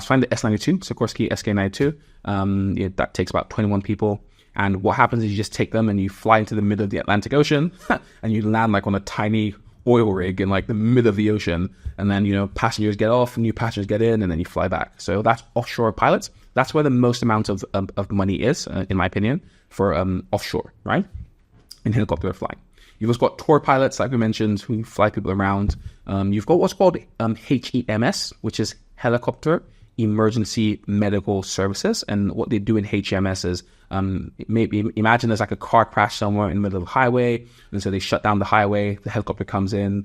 flying the S-92, Sikorsky SK-92. That takes about 21 people. And what happens is you just take them and you fly into the middle of the Atlantic Ocean and you land like on a tiny oil rig in like the middle of the ocean. And then, you know, passengers get off, new passengers get in, and then you fly back. So that's offshore pilots. That's where the most amount of money is, in my opinion, for offshore, right? In helicopter flying. You've also got tour pilots, like we mentioned, who fly people around. You've got what's called HEMS, which is Helicopter Emergency Medical Services. And what they do in HEMS is maybe imagine there's like a car crash somewhere in the middle of the highway. And so they shut down the highway. The helicopter comes in,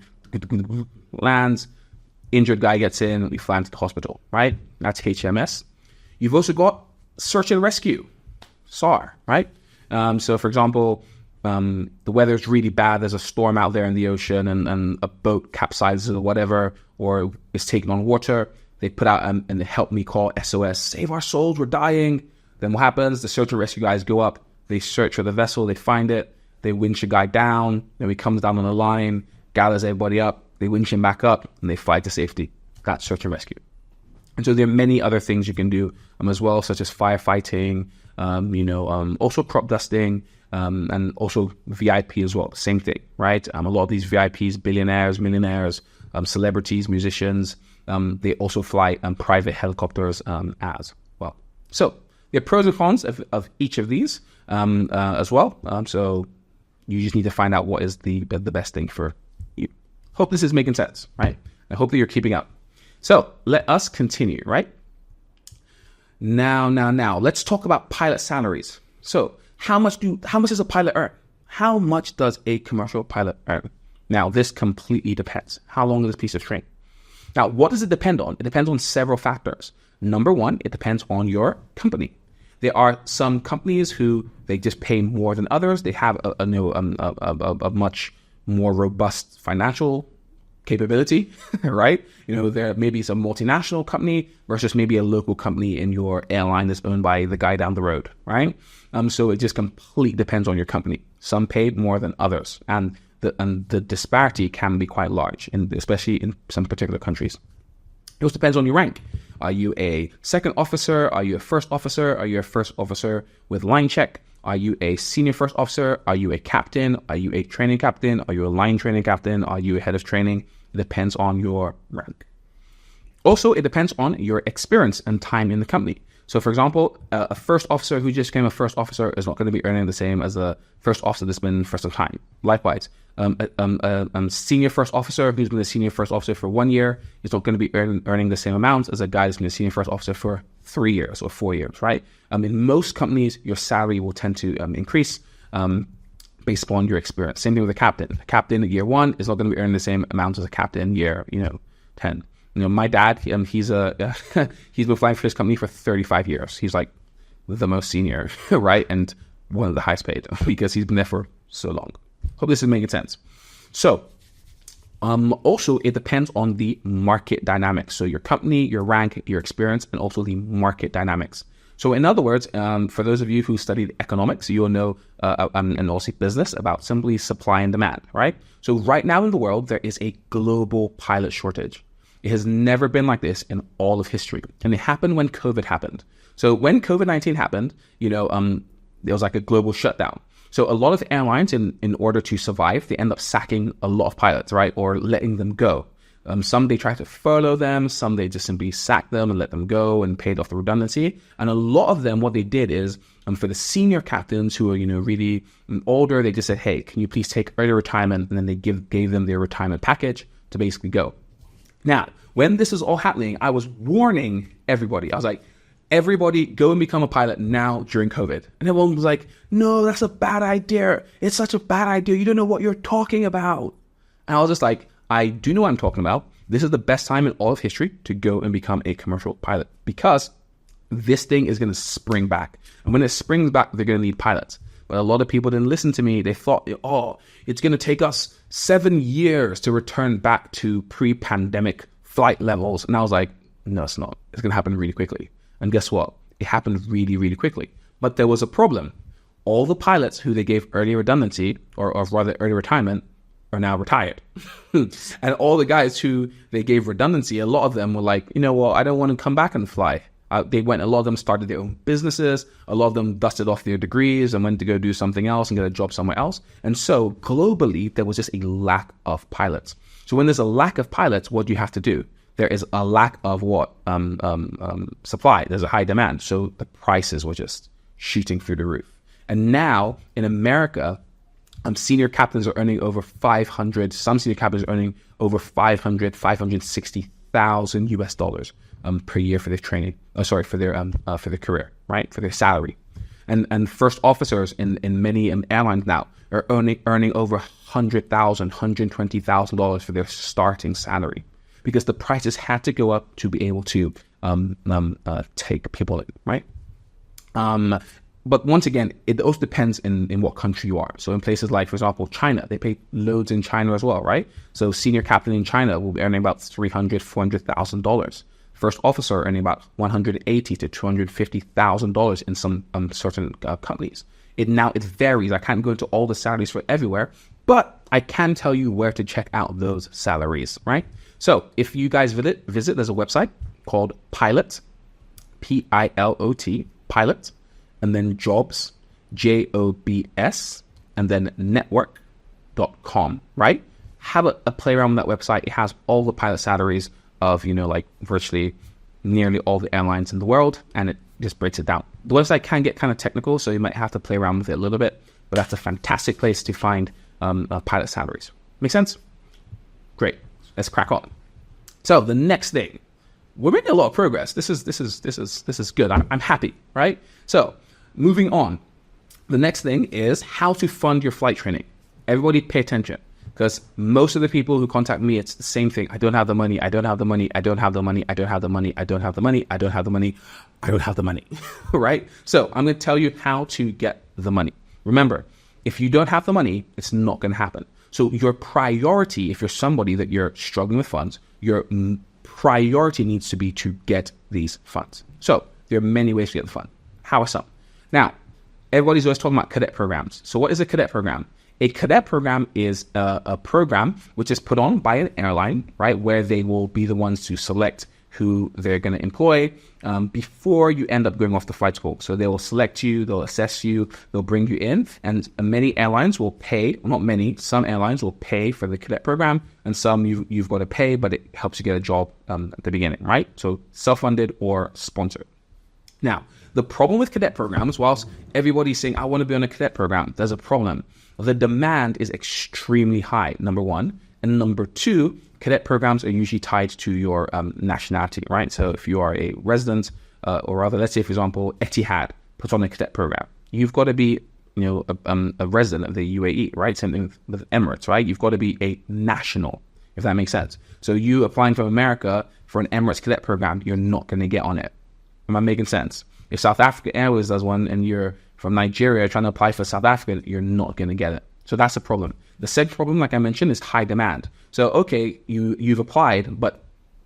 lands, injured guy gets in, we fly into the hospital, right? That's HMS. You've also got search and rescue, SAR, right? So for example, the weather's really bad, there's a storm out there in the ocean and a boat capsizes or whatever, or is taken on water. They put out and help me call SOS, save our souls, we're dying. Then what happens? The search and rescue guys go up, they search for the vessel, they find it, they winch a guy down, then he comes down on the line, gathers everybody up, they winch him back up, and they fly to safety. That's search and rescue. And so there are many other things you can do as well, such as firefighting, also crop dusting, and also VIP as well. Same thing, right? A lot of these VIPs, billionaires, millionaires, celebrities, musicians, they also fly private helicopters as well. So there are pros and cons of each of these as well. So you just need to find out what is the best thing for you. Hope this is making sense, right? I hope that you're keeping up. So let us continue, right? Now, let's talk about pilot salaries. So how much does a pilot earn? How much does a commercial pilot earn? Now, this completely depends. How long is this piece of string? Now, what does it depend on? It depends on several factors. Number one, it depends on your company. There are some companies who they just pay more than others. They have a much more robust financial capability, right? There maybe it's a multinational company versus maybe a local company in your airline that's owned by the guy down the road, right? So it just completely depends on your company. Some pay more than others, and the disparity can be quite large, especially in some particular countries. It also depends on your rank. Are you a second officer? Are you a first officer? Are you a first officer with line check? Are you a senior first officer? Are you a captain? Are you a training captain? Are you a line training captain? Are you a head of training? It depends on your rank. Also, it depends on your experience and time in the company. So, for example, a first officer who just became a first officer is not going to be earning the same as a first officer that's been for some time. Likewise, a senior first officer who's been a senior first officer for 1 year is not going to be earning the same amount as a guy that's been a senior first officer for 3 years or 4 years, right? In most companies, your salary will tend to increase based upon your experience. Same thing with a captain. A captain at year 1 is not going to be earning the same amount as a captain year, 10. My dad, he's been flying for his company for 35 years. He's like the most senior, right? And one of the highest paid because he's been there for so long. Hope this is making sense. So, also, it depends on the market dynamics. So your company, your rank, your experience, and also the market dynamics. So in other words, for those of you who studied economics, you'll know, and also business, about simply supply and demand, right? So right now in the world, there is a global pilot shortage. It has never been like this in all of history. And it happened when COVID happened. So when COVID-19 happened, there was like a global shutdown. So a lot of airlines, in order to survive, they end up sacking a lot of pilots, right? Or letting them go. Some they try to furlough them, some they just simply sack them and let them go and paid off the redundancy. And a lot of them, what they did is, for the senior captains who are, really older, they just said, hey, can you please take early retirement? And then they gave them their retirement package to basically go. Now, when this is all happening, I was warning everybody. I was like, everybody go and become a pilot now during COVID. And everyone was like, no, that's a bad idea. It's such a bad idea. You don't know what you're talking about. And I was just like, I do know what I'm talking about. This is the best time in all of history to go and become a commercial pilot because this thing is going to spring back. And when it springs back, they're going to need pilots. But a lot of people didn't listen to me. They thought, it's going to take us 7 years to return back to pre-pandemic flight levels. And I was like, no, it's not. It's going to happen really quickly. And guess what? It happened really, really quickly. But there was a problem. All the pilots who they gave early redundancy, or rather early retirement, are now retired. And all the guys who they gave redundancy, a lot of them were like, I don't want to come back and fly. A lot of them started their own businesses. A lot of them dusted off their degrees and went to go do something else and get a job somewhere else. And so globally, there was just a lack of pilots. So when there's a lack of pilots, what do you have to do? There is a lack of what? Supply. There's a high demand. So the prices were just shooting through the roof. And now in America, senior captains are earning over 500. Some senior captains are earning over 560,000 US dollars per year for their training. For their career, right? For their salary. And first officers in many airlines now are earning over $100,000, $120,000 for their starting salary. Because the prices had to go up to be able to take people in, right? But once again, it also depends in what country you are. So in places like, for example, China, they pay loads in China as well, right? So senior captain in China will be earning about $300,000, $400,000. First officer earning about $180,000 to $250,000 in some certain companies. It varies. I can't go into all the salaries for everywhere, but I can tell you where to check out those salaries, right? So if you guys visit, there's a website called Pilot, Pilot, Pilot, and then Jobs, JOBS, and then network.com, right? Have a play around with that website. It has all the pilot salaries of, virtually nearly all the airlines in the world, and it just breaks it down. The website can get kind of technical, so you might have to play around with it a little bit, but that's a fantastic place to find pilot salaries. Make sense? Great. Let's crack on. So the next thing, we're making a lot of progress. This is good. I'm happy, right? So moving on, the next thing is how to fund your flight training. Everybody pay attention, because most of the people who contact me, it's the same thing. I don't have the money. I don't have the money. I don't have the money. I don't have the money. I don't have the money. I don't have the money. I don't have the money, right? So I'm going to tell you how to get the money. Remember, if you don't have the money, it's not going to happen. So your priority, if you're somebody that you're struggling with funds, your priority needs to be to get these funds. So there are many ways to get the fund. How are some? Now, everybody's always talking about cadet programs. So what is a cadet program? A cadet program is a program which is put on by an airline, right, where they will be the ones to select who they're going to employ before you end up going off to flight school. So they will select you, they'll assess you, they'll bring you in, and many airlines will pay, not many, some airlines will pay for the cadet program, and some you've got to pay, but it helps you get a job at the beginning, right? So self-funded or sponsored. Now, the problem with cadet programs, whilst everybody's saying, I want to be on a cadet program, there's a problem. The demand is extremely high, number one. And number two, cadet programs are usually tied to your nationality, right? So if you are a resident or rather, let's say, for example, Etihad puts on a cadet program. You've got to be, a resident of the UAE, right? Same thing with Emirates, right? You've got to be a national, if that makes sense. So you applying from America for an Emirates cadet program, you're not going to get on it. Am I making sense? If South Africa Airways does one and you're from Nigeria trying to apply for South Africa, you're not going to get it. So that's the problem. The second problem, like I mentioned, is high demand. So, okay, you've applied, but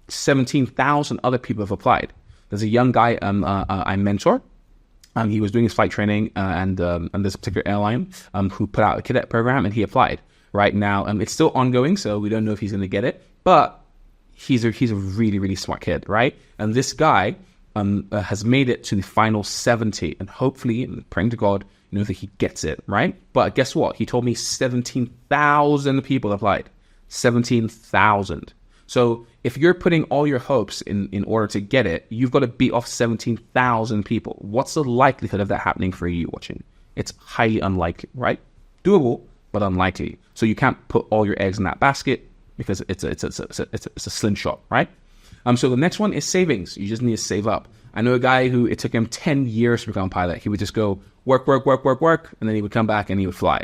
17,000 other people have applied. There's a young guy I mentor. He was doing his flight training and this particular airline who put out a cadet program, and he applied. Right now, it's still ongoing, so we don't know if he's going to get it. But he's a really, really smart kid, right? And this guy has made it to the final 70, and hopefully, praying to God, that he gets it, right? But guess what? He told me 17,000 people applied. 17,000. So if you're putting all your hopes in order to get it, you've got to beat off 17,000 people. What's the likelihood of that happening for you watching? It's highly unlikely, right? Doable, but unlikely. So you can't put all your eggs in that basket because it's a slim shot, right? So the next one is savings. You just need to save up. I know a guy who it took him 10 years to become a pilot. He would just go work, and then he would come back and he would fly.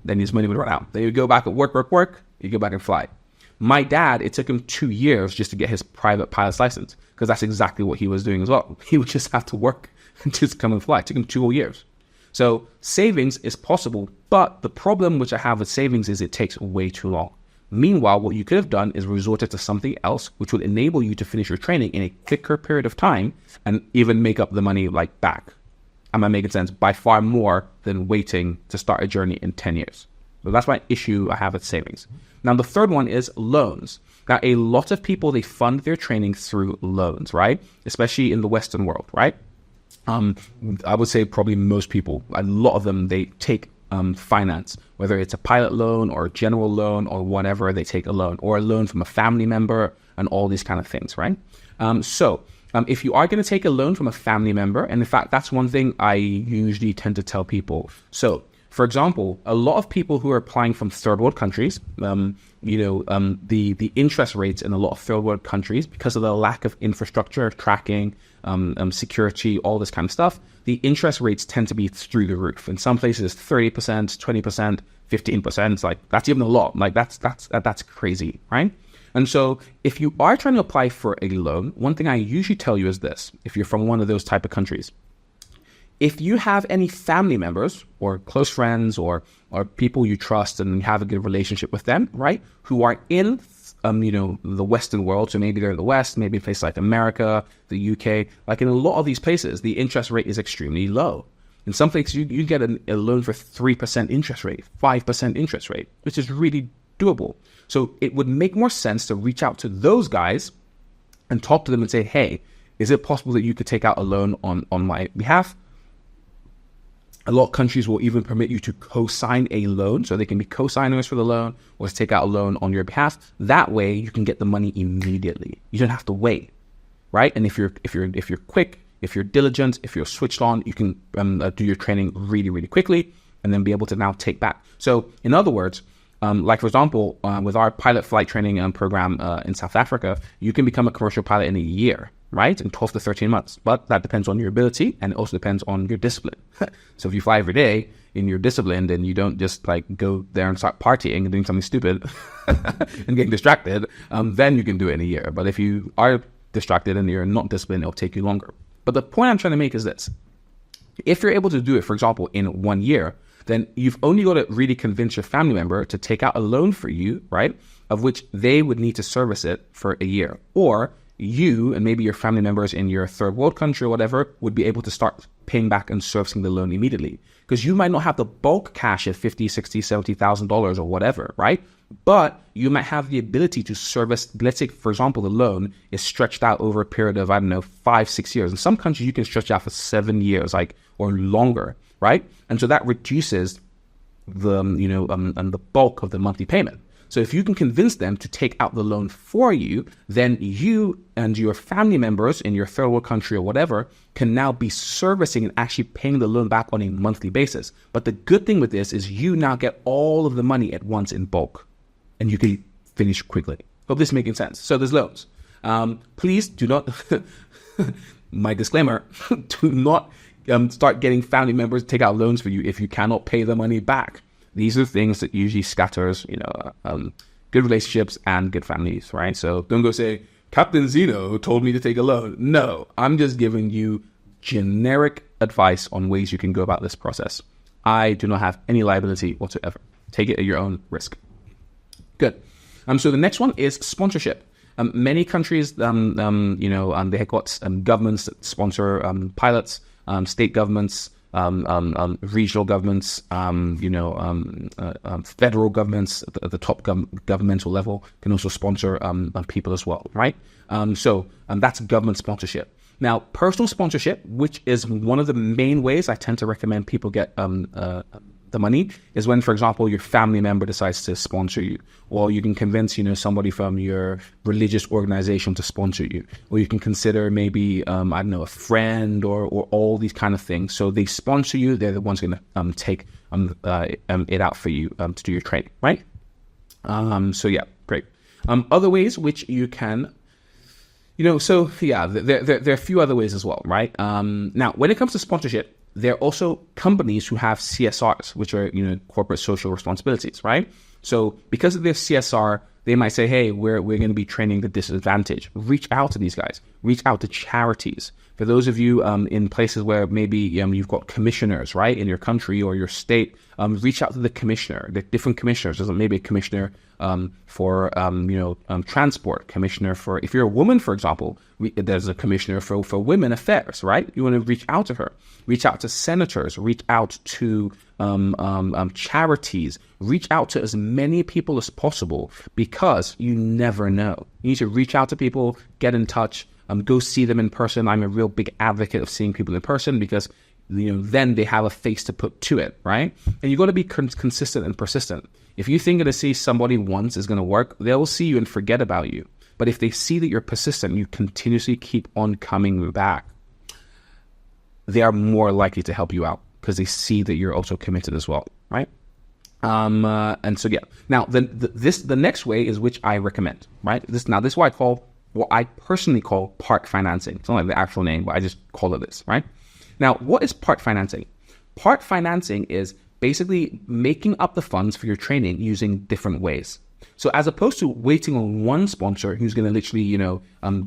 Then his money would run out. Then he would go back and work, he'd go back and fly. My dad, it took him 2 years just to get his private pilot's license, because that's exactly what he was doing as well. He would just have to work and just come and fly. It took him 2 whole years. So savings is possible, but the problem which I have with savings is it takes way too long. Meanwhile, what you could have done is resorted to something else which would enable you to finish your training in a quicker period of time and even make up the money back. Am I making sense? By far more than waiting to start a journey in 10 years. So that's my issue I have with savings. Now, the third one is loans. Now, a lot of people, they fund their training through loans, right? Especially in the Western world, right? I would say probably most people, a lot of them, they take finance, whether it's a pilot loan or a general loan or whatever, they take a loan or a loan from a family member and all these kind of things, right? So if you are going to take a loan from a family member, and in fact, that's one thing I usually tend to tell people. So, for example, a lot of people who are applying from third world countries, the interest rates in a lot of third world countries, because of the lack of infrastructure, tracking, security, all this kind of stuff, the interest rates tend to be through the roof. In some places, 30%, 20%, 15%. It's that's even a lot. That's crazy, right? And so if you are trying to apply for a loan, one thing I usually tell you is this: if you're from one of those type of countries, if you have any family members or close friends or people you trust and have a good relationship with them, right, who are in the Western world, so maybe they're in the West, maybe a place like America, the UK, in a lot of these places, the interest rate is extremely low. In some places, you get a loan for 3% interest rate, 5% interest rate, which is really doable. So it would make more sense to reach out to those guys and talk to them and say, hey, is it possible that you could take out a loan on my behalf? A lot of countries will even permit you to co-sign a loan, so they can be co-signers for the loan or to take out a loan on your behalf. That way, you can get the money immediately. You don't have to wait, right? And if you're quick, if you're diligent, if you're switched on, you can do your training really, really quickly and then be able to now take back. So, in other words, for example, with our pilot flight training program in South Africa, you can become a commercial pilot in a year, right? In 12 to 13 months. But that depends on your ability, and it also depends on your discipline. So if you fly every day in your discipline, then you don't just go there and start partying and doing something stupid and getting distracted, then you can do it in a year. But if you are distracted and you're not disciplined, it'll take you longer. But the point I'm trying to make is this: if you're able to do it, for example, in 1 year, then you've only got to really convince your family member to take out a loan for you, right? Of which they would need to service it for a year. Or you and maybe your family members in your third world country or whatever would be able to start paying back and servicing the loan immediately. Because you might not have the bulk cash of $50,000, $60,000, $70,000 or whatever, right? But you might have the ability to service, let's say, for example, the loan is stretched out over a period of, 5, 6 years. In some countries, you can stretch out for 7 years, or longer, right? And so that reduces the bulk of the monthly payment. So if you can convince them to take out the loan for you, then you and your family members in your third world country or whatever can now be servicing and actually paying the loan back on a monthly basis. But the good thing with this is you now get all of the money at once in bulk, and you can finish quickly. Hope this is making sense. So there's loans. Please do not my disclaimer, do not start getting family members to take out loans for you if you cannot pay the money back. These are things that usually scatters, good relationships and good families, right? So don't go say, Captain Zino told me to take a loan. No, I'm just giving you generic advice on ways you can go about this process. I do not have any liability whatsoever. Take it at your own risk. Good. So the next one is sponsorship. Many countries, they have got governments that sponsor pilots, state governments, regional governments, federal governments at the top governmental level can also sponsor people as well, right? So that's government sponsorship. Now, personal sponsorship, which is one of the main ways I tend to recommend people get the money, is when, for example, your family member decides to sponsor you, or you can convince, somebody from your religious organization to sponsor you, or you can consider maybe, a friend or all these kind of things. So they sponsor you. They're the ones going to take it out for you to do your training, right? So yeah, great. Other ways which you can, there are a few other ways as well, right? Now, when it comes to sponsorship, there are also companies who have CSRs, which are, corporate social responsibilities, right? So because of their CSR, they might say, hey, we're going to be training the disadvantaged. Reach out to these guys. Reach out to charities. For those of you in places where maybe you've got commissioners, right, in your country or your state, reach out to the commissioner, the different commissioners. There's maybe a commissioner for transport, commissioner for, if you're a woman, for example, there's a commissioner for women affairs, right? You want to reach out to her. Reach out to senators. Reach out to charities. Reach out to as many people as possible, because you never know. You need to reach out to people, get in touch, go see them in person. I'm a real big advocate of seeing people in person, because then they have a face to put to it, right? And you got to be consistent and persistent. If you think to see somebody once is going to work, they will see you and forget about you. But if they see that you're persistent, you continuously keep on coming back, they are more likely to help you out, because they see that you're also committed as well, right? And so, yeah. Now, the next way is which I recommend, right? This is what I personally call part financing. It's not like the actual name, but I just call it this, right? Now, what is part financing? Part financing is basically making up the funds for your training using different ways. So as opposed to waiting on one sponsor who's going to literally,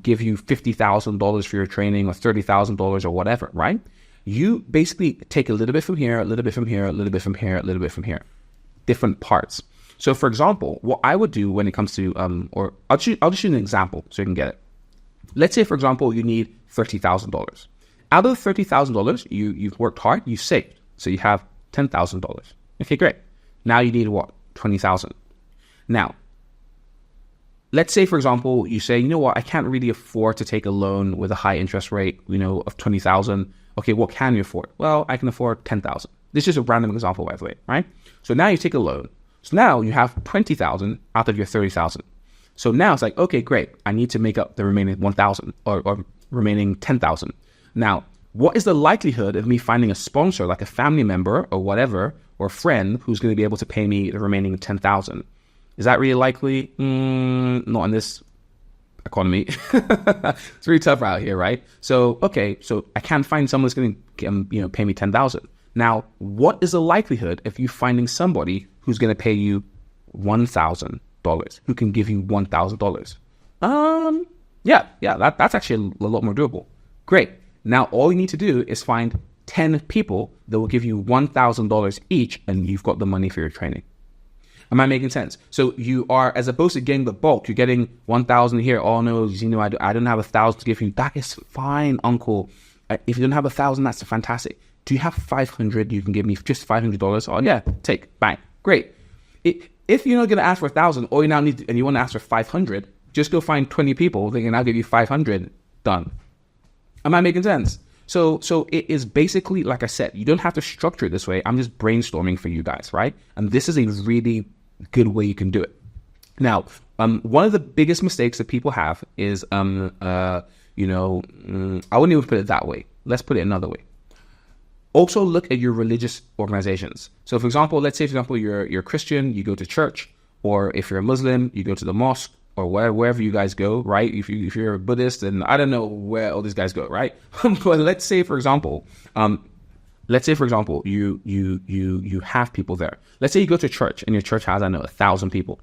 give you $50,000 for your training, or $30,000 or whatever, right? You basically take a little bit from here, a little bit from here, a little bit from here, a little bit from here, different parts. So for example, what I would do when it comes to, I'll just use an example so you can get it. Let's say, for example, you need $30,000. Out of the $30,000, you've worked hard, you saved. So you have $10,000. Okay, great. Now you need what? $20,000. Now, let's say, for example, you say, I can't really afford to take a loan with a high interest rate, of $20,000. Okay, what can you afford? Well, I can afford $10,000. This is just a random example, by the way, right? So now you take a loan. So now you have $20,000 out of your $30,000. So now it's like, okay, great. I need to make up the remaining $1,000 or remaining $10,000. Now, what is the likelihood of me finding a sponsor, like a family member or whatever, or a friend who's going to be able to pay me the remaining $10,000? Is that really likely? Not in this economy. It's really tough out here, right? So, okay, so I can't find someone that's going to, pay me $10,000. Now, what is the likelihood of you finding somebody who's going to pay you $1,000, who can give you $1,000? That's actually a lot more doable. Great. Now, all you need to do is find 10 people that will give you $1,000 each, and you've got the money for your training. Am I making sense? So you are, as opposed to getting the bulk, you're getting 1,000 here. Oh no, I don't have 1,000 to give you. That is fine, uncle. If you don't have 1,000, that's fantastic. Do you have 500? You can give me just $500. Oh yeah, take, bang, great. If you're not going to ask for 1,000, all you now need, and you want to ask for 500, just go find 20 people. They can now give you 500. Done. Am I making sense? So it is basically, like I said, you don't have to structure it this way. I'm just brainstorming for you guys, right? And this is a really good way you can do it. Now, one of the biggest mistakes that people have is, I wouldn't even put it that way. Let's put it another way. Also look at your religious organizations. So for example, let's say, for example, you're Christian, you go to church, or if you're a Muslim, you go to the mosque, or wherever you guys go, right? If you're a Buddhist, and I don't know where all these guys go, right? But let's say, for example, you have people there. Let's say you go to church and your church has, I don't know, 1,000 people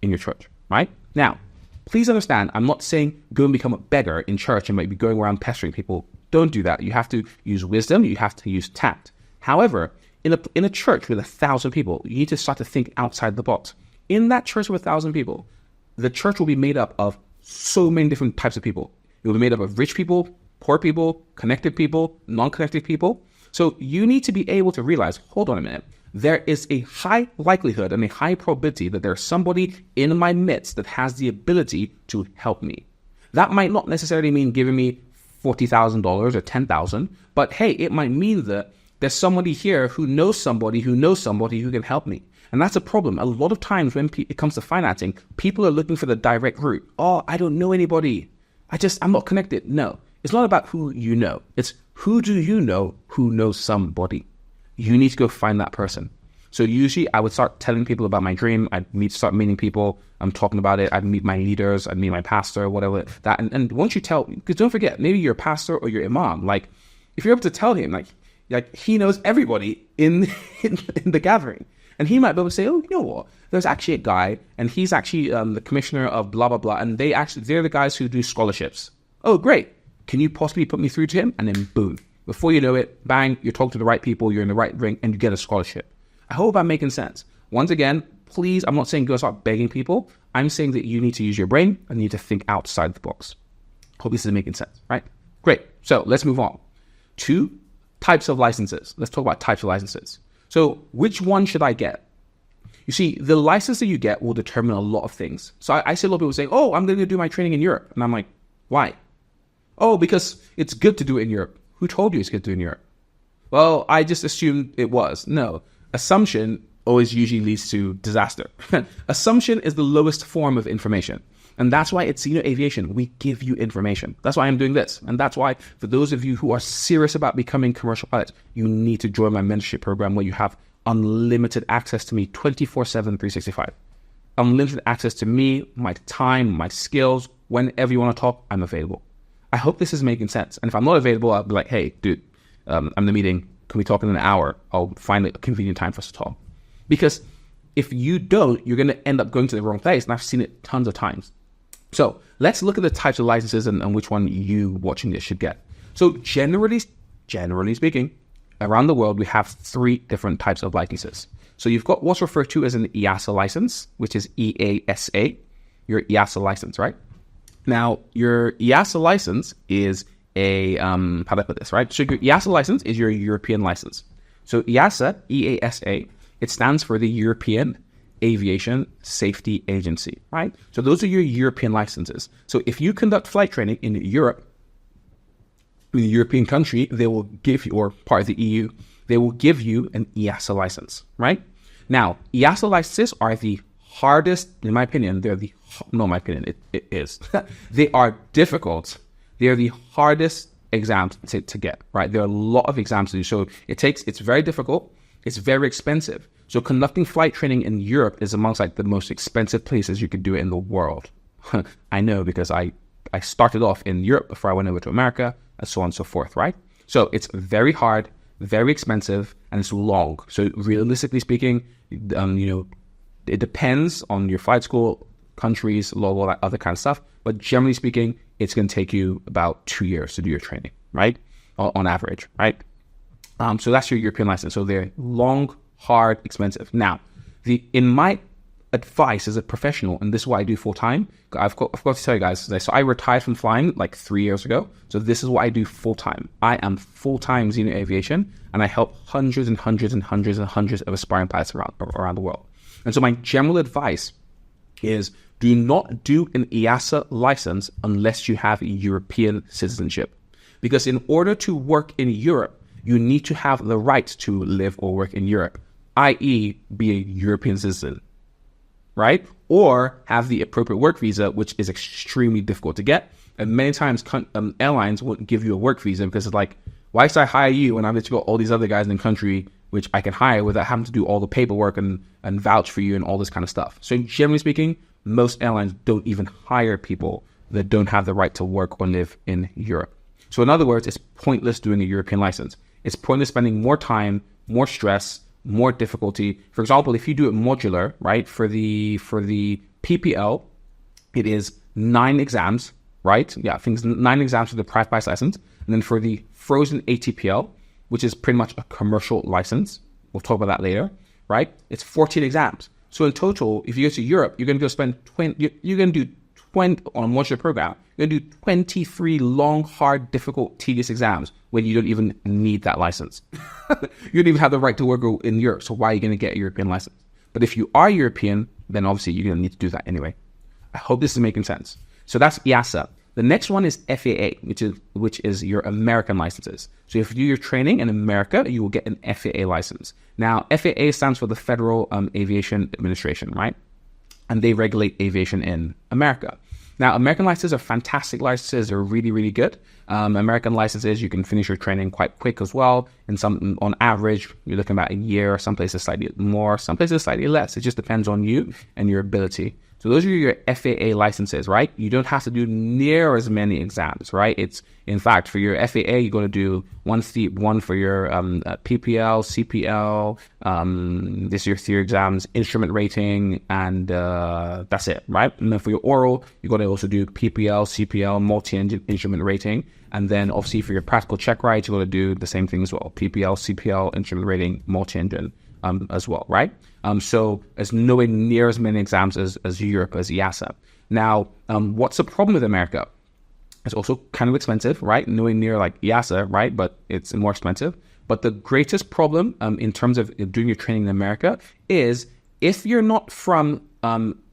in your church, right? Now, please understand, I'm not saying go and become a beggar in church and maybe going around pestering people. Don't do that. You have to use wisdom. You have to use tact. However, in a church with 1,000 people, you need to start to think outside the box. In that church with 1,000 people, the church will be made up of so many different types of people. It will be made up of rich people, poor people, connected people, non-connected people. So you need to be able to realize, hold on a minute, there is a high likelihood and a high probability that there's somebody in my midst that has the ability to help me. That might not necessarily mean giving me $40,000 or $10,000, but hey, it might mean that there's somebody here who knows somebody who can help me. And that's a problem. A lot of times when it comes to financing, people are looking for the direct route. Oh, I don't know anybody. I'm not connected. No, it's not about who you know. It's who do you know who knows somebody. You need to go find that person. So usually I would start telling people about my dream. I'd need to start meeting people. I'm talking about it. I'd meet my leaders. I'd meet my pastor, whatever that. And once you tell, because don't forget, maybe you're a pastor or your imam. Like if you're able to tell him, like he knows everybody in the gathering. And he might be able to say, oh, you know what? There's actually a guy, and he's actually the commissioner of blah, blah, blah. And they're the guys who do scholarships. Oh, great. Can you possibly put me through to him? And then boom. Before you know it, bang, you're talking to the right people, you're in the right ring, and you get a scholarship. I hope I'm making sense. Once again, please, I'm not saying go start begging people. I'm saying that you need to use your brain and you need to think outside the box. Hope this is making sense, right? Great. So let's move on. 2 types of licenses. Let's talk about types of licenses. So which one should I get? You see, the license that you get will determine a lot of things. So I see a lot of people saying, oh, I'm going to do my training in Europe. And I'm like, why? Oh, because it's good to do it in Europe. Who told you it's good to do it in Europe? Well, I just assumed it was. No. Assumption always usually leads to disaster. Assumption is the lowest form of information. And that's why at Zino Aviation, we give you information. That's why I'm doing this. And that's why for those of you who are serious about becoming commercial pilots, you need to join my mentorship program where you have unlimited access to me 24/7, 365. Unlimited access to me, my time, my skills. Whenever you want to talk, I'm available. I hope this is making sense. And if I'm not available, I'll be like, hey, dude, I'm in the meeting. Can we talk in an hour? I'll find a convenient time for us to talk. Because if you don't, you're going to end up going to the wrong place. And I've seen it tons of times. So let's look at the types of licenses and which one you watching this should get. So generally speaking, around the world, we have 3 different types of licenses. So you've got what's referred to as an EASA license, which is EASA, your EASA license, right? Now, your EASA license is a, how do I put this, right? So your EASA license is your European license. So EASA, E-A-S-A, it stands for the European Aviation Safety Agency, right? So those are your European licenses. So if you conduct flight training in Europe, in a European country, they will give you, or part of the EU, they will give you an EASA license, right? Now, EASA licenses are the hardest, in my opinion, it is. They are difficult. They are the hardest exams to get, right? There are a lot of exams to do. So it's very difficult. It's very expensive. So conducting flight training in Europe is amongst like the most expensive places you could do it in the world. I know because I started off in Europe before I went over to America and so on and so forth, right? So it's very hard, very expensive, and it's long. So realistically speaking, it depends on your flight school, countries, all that other kind of stuff. But generally speaking, it's going to take you about 2 years to do your training, right? On average, right? So that's your European license. So they're long, hard, expensive. Now, in my advice as a professional, and this is what I do full time, I've got to tell you guys, so I retired from flying like 3 years ago. So this is what I do full time. I am full time Zino Aviation, and I help hundreds and hundreds and hundreds and hundreds of aspiring pilots around the world. And so my general advice is do not do an EASA license unless you have European citizenship. Because in order to work in Europe, you need to have the right to live or work in Europe, i.e. be a European citizen, right? Or have the appropriate work visa, which is extremely difficult to get. And many times airlines won't give you a work visa because it's like, why should I hire you when I've got all these other guys in the country which I can hire without having to do all the paperwork and vouch for you and all this kind of stuff. So generally speaking, most airlines don't even hire people that don't have the right to work or live in Europe. So in other words, it's pointless doing a European license. It's pointless spending more time, more stress, more difficulty. For example, if you do it modular, right, for the PPL, it is 9 exams, right? Yeah, I think it's 9 exams for the private pilot license. And then for the frozen ATPL, which is pretty much a commercial license, we'll talk about that later, right? It's 14 exams. So in total, if you go to Europe, you're going to go spend 20, you're going to do 20 on a modular program. You're going to do 23 long, hard, difficult, tedious exams when you don't even need that license. You don't even have the right to work in Europe. So why are you going to get a European license? But if you are European, then obviously you're going to need to do that anyway. I hope this is making sense. So that's EASA. The next one is FAA, which is your American licenses. So if you do your training in America, you will get an FAA license. Now, FAA stands for the Federal Aviation Administration, right? And they regulate aviation in America. Now, American licenses are fantastic licenses. They're really, really good. American licenses, you can finish your training quite quick as well. And on average, you're looking about a year. Some places slightly more, some places slightly less. It just depends on you and your ability. So those are your FAA licenses, right? You don't have to do near as many exams, right? It's, in fact, for your FAA, you're going to do one for your PPL, CPL, this is your theory exams, instrument rating, and that's it, right? And then for your oral, you're going to also do PPL, CPL, multi-engine instrument rating. And then obviously for your practical check rides, you're going to do the same thing as well. PPL, CPL, instrument rating, multi-engine as well, right? So there's nowhere near as many exams as Europe, as EASA. Now, what's the problem with America? It's also kind of expensive, right? Nowhere near like EASA, right? But it's more expensive. But the greatest problem in terms of doing your training in America is if you're not from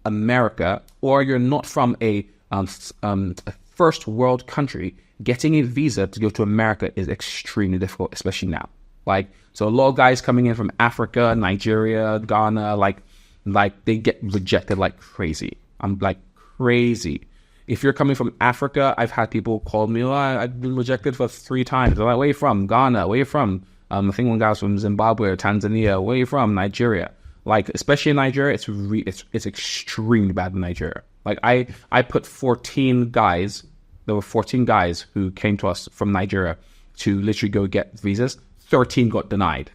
America or you're not from a first world country, getting a visa to go to America is extremely difficult, especially now. So a lot of guys coming in from Africa, Nigeria, Ghana, like they get rejected like crazy. I'm like crazy. If you're coming from Africa, I've had people call me, I've been rejected for 3 times. They're like, where are you from? Ghana, where are you from? I think one guy's from Zimbabwe or Tanzania. Where are you from? Nigeria. Like, especially in Nigeria, it's extremely bad in Nigeria. Like I put 14 guys, there were 14 guys who came to us from Nigeria to literally go get visas. 13 got denied.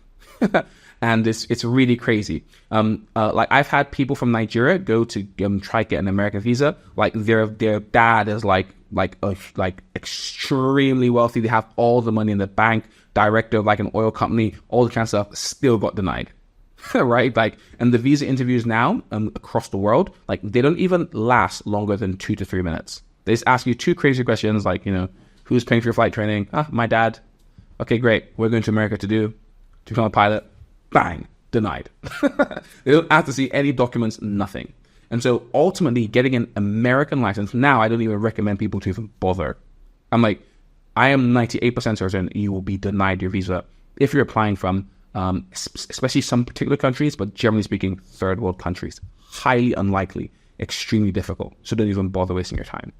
And it's really crazy. Like I've had people from Nigeria go to try to get an American visa. Like their dad is like extremely wealthy. They have all the money in the bank, director of like an oil company, all the kind of stuff, still got denied. Right? Like, and the visa interviews now across the world, like they don't even last longer than 2 to 3 minutes. They just ask you 2 crazy questions like, who's paying for your flight training? My dad. Okay, great. We're going to America to become a pilot. Bang, denied. They don't have to see any documents, nothing. And so ultimately getting an American license, now I don't even recommend people to even bother. I'm like, I am 98% certain you will be denied your visa if you're applying from, especially some particular countries, but generally speaking, third world countries. Highly unlikely, extremely difficult. So don't even bother wasting your time,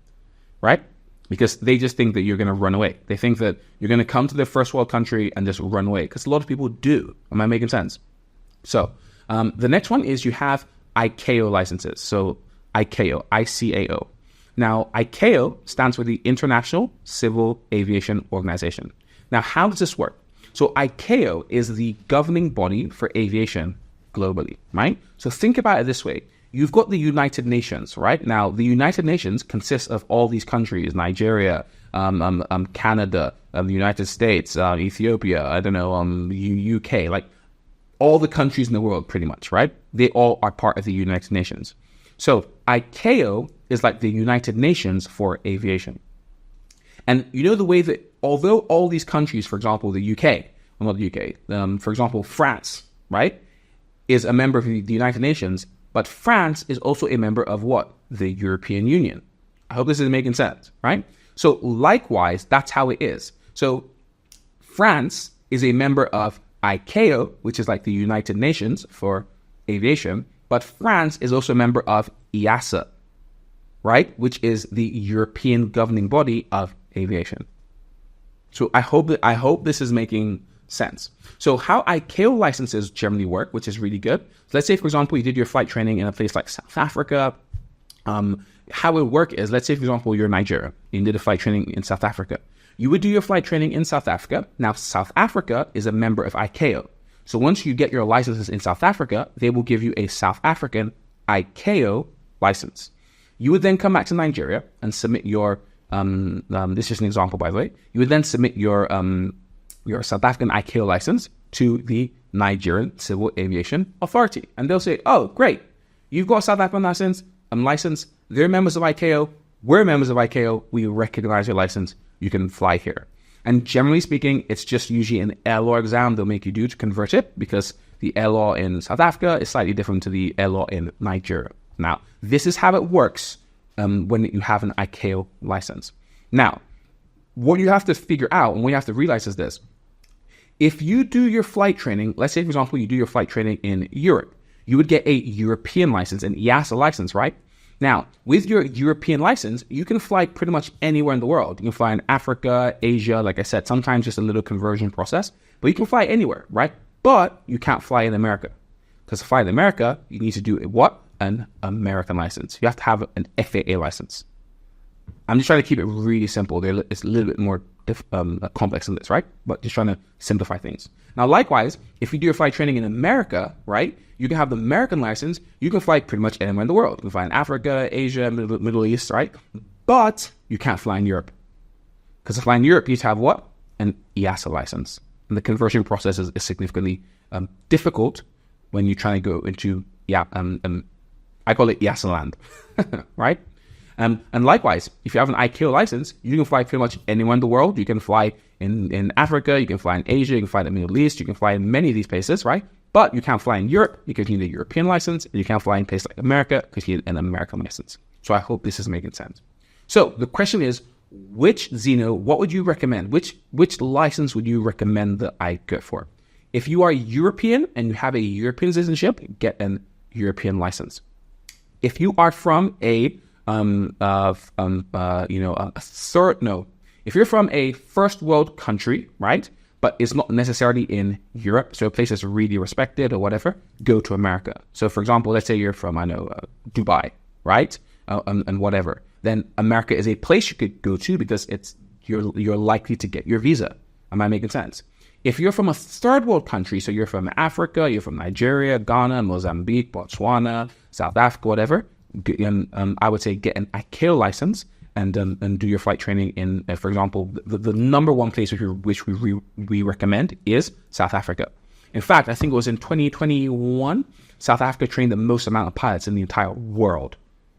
right? Because they just think that you're going to run away. They think that you're going to come to the first world country and just run away. Because a lot of people do. Am I making sense? So the next one is you have ICAO licenses. So ICAO, I-C-A-O. Now, ICAO stands for the International Civil Aviation Organization. Now, how does this work? So ICAO is the governing body for aviation globally, right? So think about it this way. You've got the United Nations, right? Now, the United Nations consists of all these countries, Nigeria, Canada, the United States, Ethiopia, UK, like all the countries in the world pretty much, right? They all are part of the United Nations. So ICAO is like the United Nations for aviation. And you know the way that, although all these countries, for example, the UK, well, not the UK, for example, France, right, is a member of the United Nations, but France is also a member of what? The European Union. I hope this is making sense, right? So likewise, that's how it is. So France is a member of ICAO, which is like the United Nations for aviation, but France is also a member of EASA, right? Which is the European governing body of aviation. So I hope this is making sense. So how ICAO licenses generally work, which is really good. So let's say, for example, you did your flight training in a place like South Africa. How it would work is, let's say, for example, you're in Nigeria and you did a flight training in South Africa. You would do your flight training in South Africa. Now, South Africa is a member of ICAO. So once you get your licenses in South Africa, they will give you a South African ICAO license. You would then come back to Nigeria and submit your, this is just an example, by the way. You would then submit your South African ICAO license to the Nigerian Civil Aviation Authority. And they'll say, oh, great. You've got a South African license. They're members of ICAO. We're members of ICAO. We recognize your license. You can fly here. And generally speaking, it's just usually an air law exam they'll make you do to convert it, because the air law in South Africa is slightly different to the air law in Nigeria. Now, this is how it works when you have an ICAO license. Now, what you have to figure out and what you have to realize is this. If you do your flight training, let's say, for example, you do your flight training in Europe, you would get a European license, an EASA license, right? Now, with your European license, you can fly pretty much anywhere in the world. You can fly in Africa, Asia, like I said, sometimes just a little conversion process, but you can fly anywhere, right? But you can't fly in America, because to fly in America, you need to do what? An American license. You have to have an FAA license. I'm just trying to keep it really simple. It's a little bit more complex than this, right? But just trying to simplify things. Now, likewise, if you do your flight training in America, right, you can have the American license. You can fly pretty much anywhere in the world. You can fly in Africa, Asia, Middle East, right? But you can't fly in Europe. Because to fly in Europe, you need to have what? An EASA license. And the conversion process is significantly difficult when you're trying to go into, I call it EASA land, right? And likewise, if you have an ICAO license, you can fly pretty much anywhere in the world. You can fly in Africa, you can fly in Asia, you can fly in the Middle East, you can fly in many of these places, right? But you can't fly in Europe because you need a European license, and you can't fly in places like America because you need an American license. So I hope this is making sense. So the question is, which Zino, what would you recommend? Which license would you recommend that I go for? If you are European and you have a European citizenship, get an European license. If you are from if you're from a first world country, right, but it's not necessarily in Europe, so a place that's really respected or whatever, go to America. So for example, let's say you're from, Dubai, right, and whatever. Then America is a place you could go to because you're likely to get your visa. Am I making sense? If you're from a third world country, so you're from Africa, you're from Nigeria, Ghana, Mozambique, Botswana, South Africa, whatever, I would say get an ICAO license and do your flight training in, for example, the number one place which we recommend is South Africa. In fact, I think it was in 2021, South Africa trained the most amount of pilots in the entire world.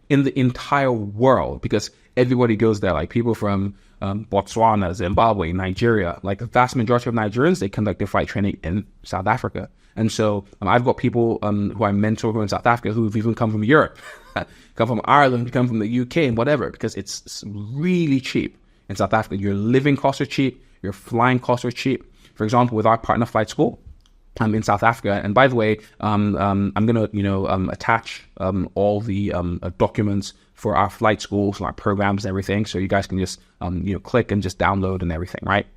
Because everybody goes there, like people from Botswana, Zimbabwe, Nigeria, like the vast majority of Nigerians, they conduct their flight training in South Africa. And so I've got people who I mentor who are in South Africa who've even come from Europe, come from Ireland, come from the UK and whatever, because it's really cheap in South Africa. Your living costs are cheap. Your flying costs are cheap. For example, with our partner flight school, in South Africa. And by the way, I'm going to, attach all the documents for our flight schools and our programs and everything. So you guys can just, click and just download and everything, right?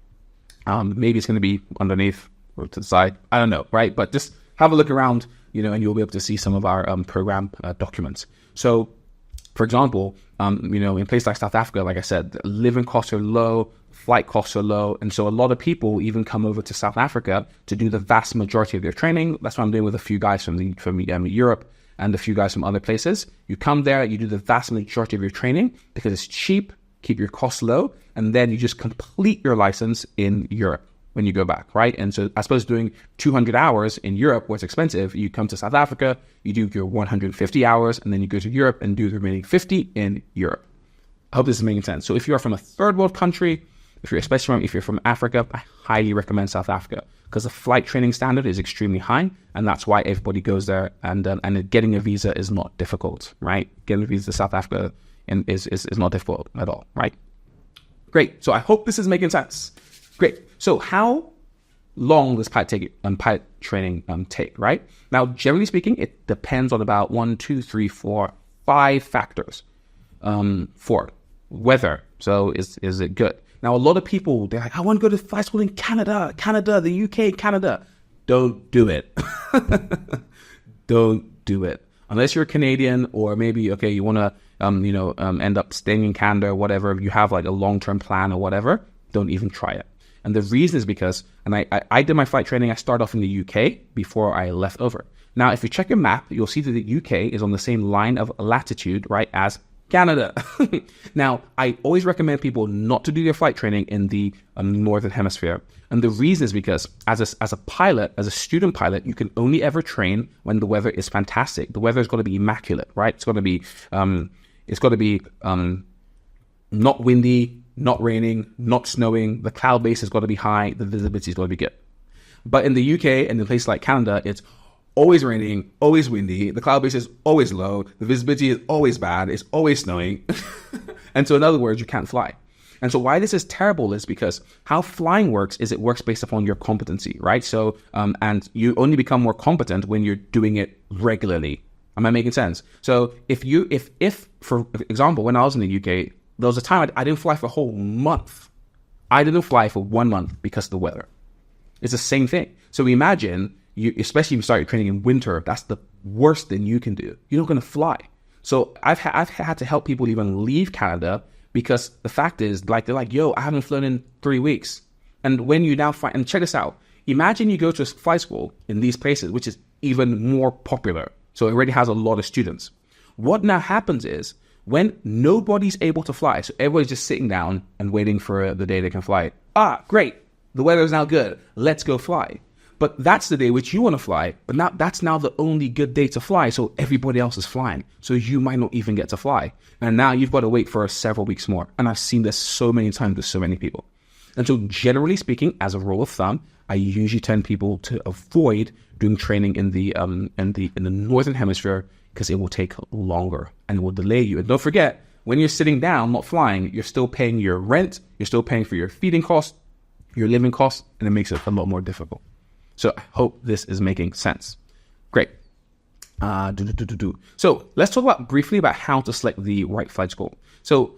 Maybe it's going to be underneath or to the side. I don't know, right? But just have a look around, and you'll be able to see some of our program documents. So, for example, in places like South Africa, like I said, the living costs are low, flight costs are low, and so a lot of people even come over to South Africa to do the vast majority of their training. That's what I'm doing with a few guys from Europe and a few guys from other places. You come there, you do the vast majority of your training because it's cheap, keep your costs low, and then you just complete your license in Europe when you go back, right? And so as opposed to doing 200 hours in Europe where it's expensive, you come to South Africa, you do your 150 hours, and then you go to Europe and do the remaining 50 in Europe. I hope this is making sense. So if you are from a third world country, if you're from Africa, I highly recommend South Africa because the flight training standard is extremely high, and that's why everybody goes there. And getting a visa is not difficult, right? Getting a visa to South Africa is not difficult at all, right? Great. So I hope this is making sense. Great. So how long does pilot training take, right? Now, generally speaking, it depends on about 1, 2, 3, 4, 5 factors. 4, weather. So is it good? Now, a lot of people, they're like, I want to go to flight school in Canada, the UK, Canada. Don't do it. Don't do it. Unless you're Canadian, or maybe, okay, you want to, end up staying in Canada or whatever. You have like a long-term plan or whatever. Don't even try it. And the reason is because, and I did my flight training, I started off in the UK before I left over. Now, if you check your map, you'll see that the UK is on the same line of latitude, right, as Canada. Now, I always recommend people not to do their flight training in the Northern Hemisphere. And the reason is because as a pilot, as a student pilot, you can only ever train when the weather is fantastic. The weather is going to be immaculate, right? It's going to be not windy, not raining, not snowing. The cloud base has got to be high. The visibility is going to be good. But in the UK and in places like Canada, it's always raining, always windy. The cloud base is always low. The visibility is always bad. It's always snowing. And so in other words, you can't fly. And so why this is terrible is because how flying works is it works based upon your competency, right? So, and you only become more competent when you're doing it regularly. Am I making sense? So if for example, when I was in the UK, there was a time I didn't fly for a whole month. I didn't fly for 1 month because of the weather. It's the same thing. So imagine, especially if you start your training in winter, that's the worst thing you can do. You're not going to fly. So I've had to help people even leave Canada because the fact is, like, they're like, yo, I haven't flown in 3 weeks. And when you now fly, and check this out, imagine you go to a flight school in these places, which is even more popular. So it already has a lot of students. What now happens is when nobody's able to fly, so everybody's just sitting down and waiting for the day they can fly. Ah, great. The weather is now good. Let's go fly. But that's the day which you want to fly, but now that's now the only good day to fly, so everybody else is flying. So you might not even get to fly. And now you've got to wait for several weeks more. And I've seen this so many times with so many people. And so generally speaking, as a rule of thumb, I usually tell people to avoid doing training in the Northern Hemisphere because it will take longer and it will delay you. And don't forget, when you're sitting down, not flying, you're still paying your rent, you're still paying for your feeding costs, your living costs, and it makes it a lot more difficult. So I hope this is making sense. Great. So let's talk briefly about how to select the right flight school. So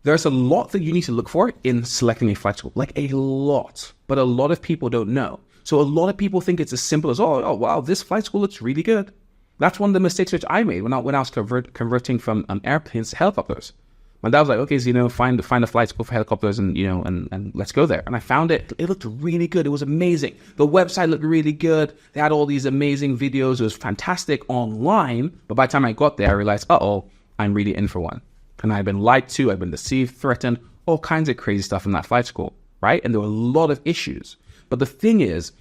there's a lot that you need to look for in selecting a flight school, like a lot, but a lot of people don't know. So a lot of people think it's as simple as, oh wow, this flight school looks really good. That's one of the mistakes which I made when I was converting from airplanes to helicopters. My dad was like, okay, Zino, find a flight school for helicopters and let's go there. And I found it. It looked really good. It was amazing. The website looked really good. They had all these amazing videos. It was fantastic online. But by the time I got there, I realized, I'm really in for one. And I've been lied to. I've been deceived, threatened, all kinds of crazy stuff in that flight school, right? And there were a lot of issues. But the thing is,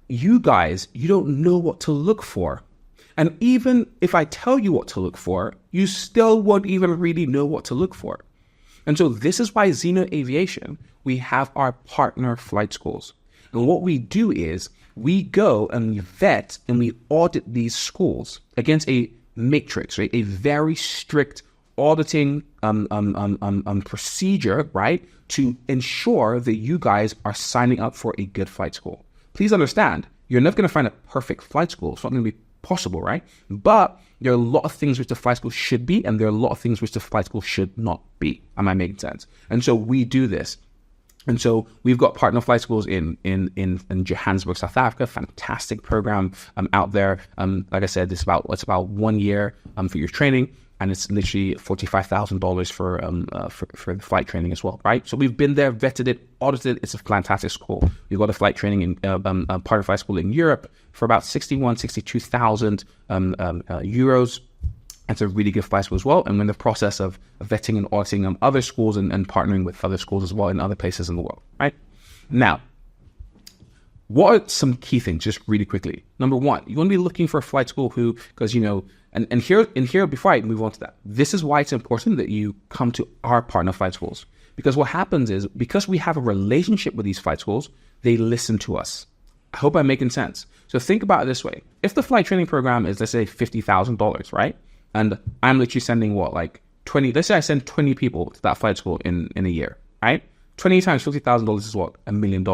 you guys, you don't know what to look for. And even if I tell you what to look for, you still won't even really know what to look for. And so this is why Zino Aviation, we have our partner flight schools. And what we do is we go and we vet and we audit these schools against a matrix, right? A very strict auditing procedure, right? To ensure that you guys are signing up for a good flight school. Please understand, you're never going to find a perfect flight school. It's not going to be possible, right? But there are a lot of things which the flight school should be, and there are a lot of things which the flight school should not be. Am I making sense? And so we do this. And so we've got partner flight schools in Johannesburg, South Africa. Fantastic program out there. Like I said, it's about 1 year for your training, and it's literally $45,000 for the flight training as well, right? So we've been there, vetted it, audited it. It's a fantastic school. We've got a flight training in partner flight school in Europe for about 62,000 euros. It's a really good flight school as well. And we're in the process of vetting and auditing other schools and partnering with other schools as well in other places in the world, right? Now, what are some key things, just really quickly? Number one, you want to be looking for a flight school because, and here, before I move on to that, this is why it's important that you come to our partner flight schools. Because what happens is, because we have a relationship with these flight schools, they listen to us. I hope I'm making sense. So think about it this way. If the flight training program is, let's say, $50,000, right? And I'm literally sending let's say I send 20 people to that flight school in a year, right? 20 times $50,000 is what? $1 million.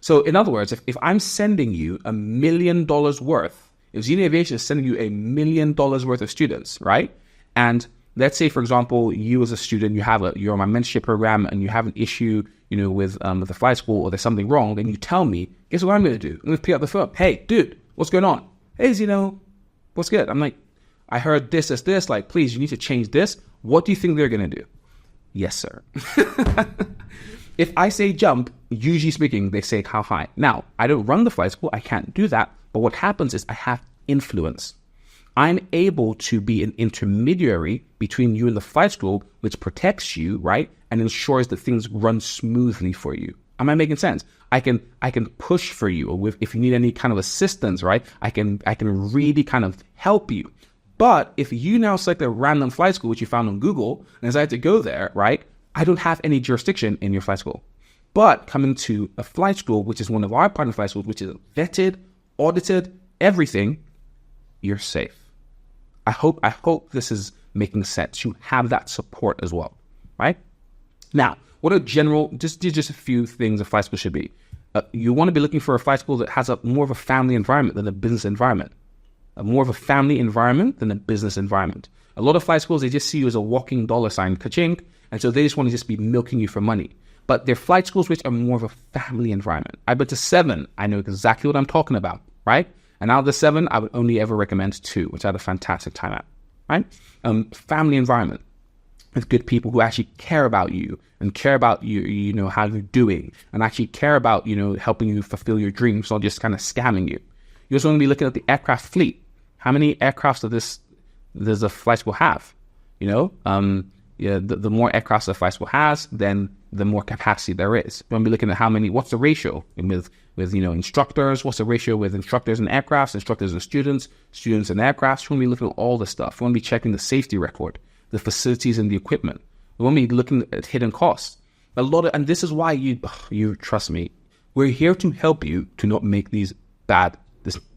So in other words, if I'm sending you $1 million worth, if Zino Aviation is sending you $1 million worth of students, right? And let's say, for example, you as a student, you're on my mentorship program and you have an issue, with the flight school, or there's something wrong, then you tell me, guess what I'm going to do? I'm going to pick up the phone. Hey, dude, what's going on? Hey, Zino, what's good? I'm like, I heard this, like, please, you need to change this. What do you think they're going to do? Yes, sir. If I say jump, usually speaking, they say how high. Now, I don't run the flight school. I can't do that. But what happens is I have influence. I'm able to be an intermediary between you and the flight school, which protects you, right? And ensures that things run smoothly for you. Am I making sense? I can push for you, or if you need any kind of assistance, right? I can really kind of help you. But if you now select a random flight school, which you found on Google, and decide to go there, right? I don't have any jurisdiction in your flight school. But coming to a flight school, which is one of our partner flight schools, which is vetted, audited, everything, you're safe. I hope this is making sense. You have that support as well, right? Now, what are just a few things a flight school should be. You want to be looking for a flight school that has more of a family environment than a business environment. More of a family environment than a business environment. A lot of flight schools, they just see you as a walking dollar sign, ka-chink, and so they just want to just be milking you for money. But they're flight schools which are more of a family environment. I've been to 7. I know exactly what I'm talking about, right? And out of the 7, I would only ever recommend 2, which I had a fantastic time at, right? Family environment with good people who actually care about you and care about you, how you're doing, and actually care about, helping you fulfill your dreams, not just kind of scamming you. You also want to be looking at the aircraft fleet. How many aircrafts does a flight school have? The more aircraft a flight school has, then the more capacity there is. You want to be looking at what's the ratio with instructors, what's the ratio with instructors and aircrafts, instructors and students and aircrafts. You want to be looking at all this stuff. You want to be checking the safety record, the facilities and the equipment. You want to be looking at hidden costs. And this is why you trust me. We're here to help you to not make these bad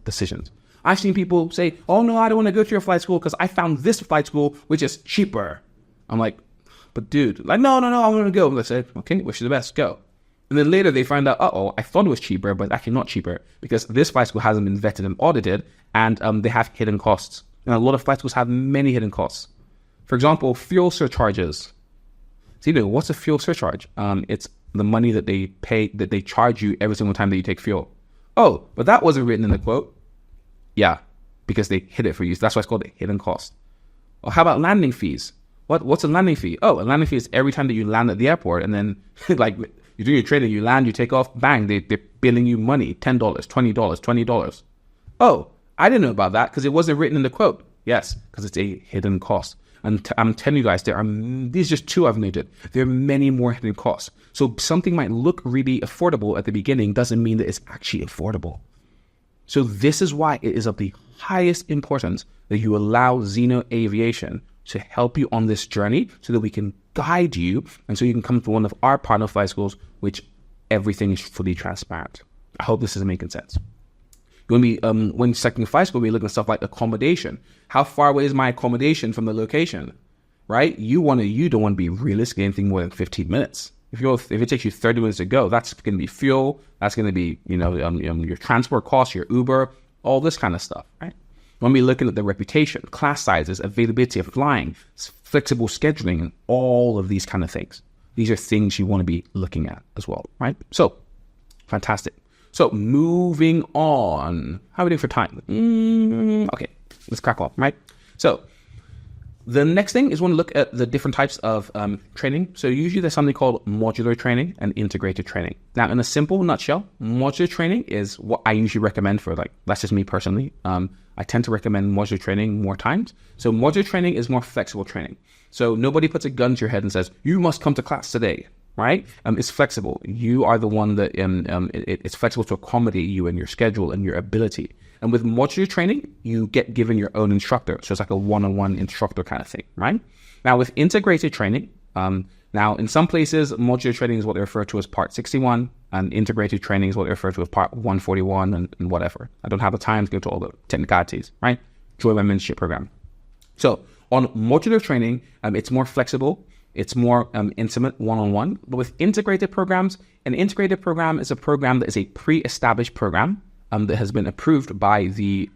decisions. I've seen people say, oh no, I don't want to go to your flight school because I found this flight school which is cheaper. I'm like, but dude, no, I'm going to go. And they said, okay, wish you the best, go. And then later they find out, I thought it was cheaper, but actually not cheaper because this flight school hasn't been vetted and audited, and they have hidden costs. And a lot of flight schools have many hidden costs. For example, fuel surcharges. So, what's a fuel surcharge? It's the money that they pay, that they charge you every single time that you take fuel. Oh, but that wasn't written in the quote. Yeah, because they hid it for you. So that's why it's called a hidden cost. Or how about landing fees? What's a landing fee? Oh, a landing fee is every time that you land at the airport, and then like you do your training, you land, you take off, bang, they're billing you money, $10, $20, $20. Oh, I didn't know about that because it wasn't written in the quote. Yes, because it's a hidden cost. And I'm telling you guys, these are just 2 I've noted. There are many more hidden costs. So something might look really affordable at the beginning doesn't mean that it's actually affordable. So this is why it is of the highest importance that you allow Zino Aviation to help you on this journey so that we can guide you and so you can come to one of our partner flight schools, which everything is fully transparent. I hope this is making sense. You want to be, when selecting a flight school, we're looking at stuff like accommodation. How far away is my accommodation from the location, right? You don't want to be realistically anything more than 15 minutes. If it takes you 30 minutes to go, that's going to be fuel. That's going to be, your transport costs, your Uber, all this kind of stuff, right? When we looking at the reputation, class sizes, availability of flying, flexible scheduling, and all of these kind of things. These are things you want to be looking at as well, right? So, fantastic. So, moving on. How are we doing for time? Okay, let's crack on, right? So, the next thing is we want to look at the different types of training. So usually there's something called modular training and integrated training. Now, in a simple nutshell, modular training is what I usually recommend for, that's just me personally. I tend to recommend modular training more times. So modular training is more flexible training. So nobody puts a gun to your head and says, you must come to class today, right? It's flexible. You are the one that it's flexible to accommodate you and your schedule and your ability. And with modular training, you get given your own instructor. So it's like a one-on-one instructor kind of thing, right? Now with integrated training, now in some places, modular training is what they refer to as part 61, and integrated training is what they refer to as part 141 and whatever. I don't have the time to go to all the technicalities, right? Join my mentorship program. So on modular training, it's more flexible. It's more intimate one-on-one. But with integrated programs, an integrated program is a program that is a pre-established program that has been approved by the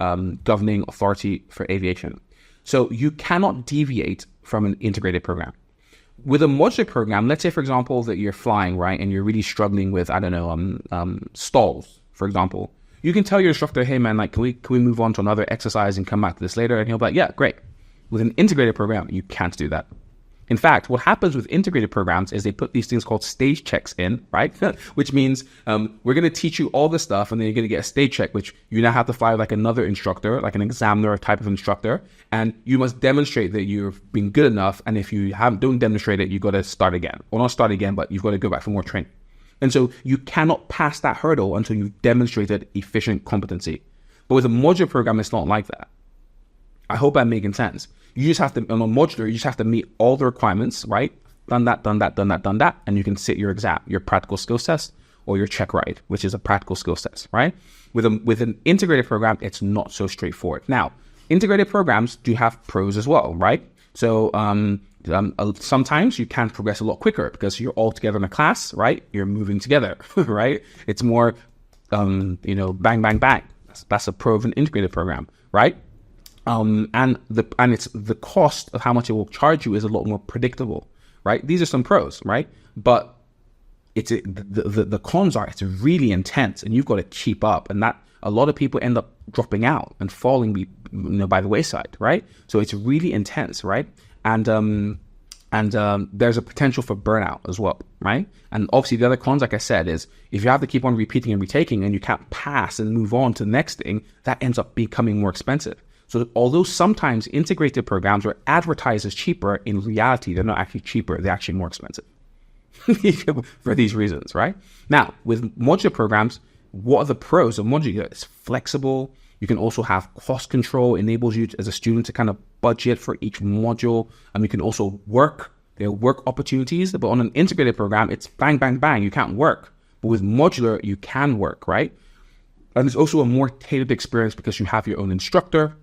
governing authority for aviation. So you cannot deviate from an integrated program. With a modular program, let's say, for example, that you're flying, right, and you're really struggling with, I don't know, stalls, for example. You can tell your instructor, hey, man, like, can we move on to another exercise and come back to this later? And he'll be like, yeah, great. With an integrated program, you can't do that. In fact, what happens with integrated programs is they put these things called stage checks in, right? Which means we're going to teach you all this stuff, and then you're going to get a stage check, which you now have to fly like another instructor, like an examiner type of instructor, and you must demonstrate that you've been good enough. And if you don't demonstrate it, you got to start again, or not start again, but you've got to go back for more training. And so you cannot pass that hurdle until you've demonstrated efficient competency. But with a modular program, it's not like that. I hope I'm making sense. You just have to, on a modular, you just have to meet all the requirements, right? Done that, and you can sit your exam, your practical skills test, or your check ride, which is a practical skills test, right? With an integrated program, it's not so straightforward. Now, integrated programs do have pros as well, right? So sometimes you can progress a lot quicker because you're all together in a class, right? You're moving together, right? It's more, bang, bang, bang. That's a pro of an integrated program, right? And it's the cost of how much it will charge you is a lot more predictable, right? These are some pros, right? But the cons are it's really intense, and you've got to keep up, and that a lot of people end up dropping out and falling by the wayside, right? So it's really intense, right? And there's a potential for burnout as well, right? And obviously the other cons, like I said, is if you have to keep on repeating and retaking and you can't pass and move on to the next thing, that ends up becoming more expensive. So although sometimes integrated programs are advertised as cheaper, in reality, they're not actually cheaper. They're actually more expensive for these reasons, right? Now, with modular programs, what are the pros of modular? It's flexible. You can also have cost control, enables you as a student to kind of budget for each module. And you can also work. There are work opportunities, but on an integrated program, it's bang, bang, bang. You can't work. But with modular, you can work, right? And it's also a more tailored experience because you have your own instructor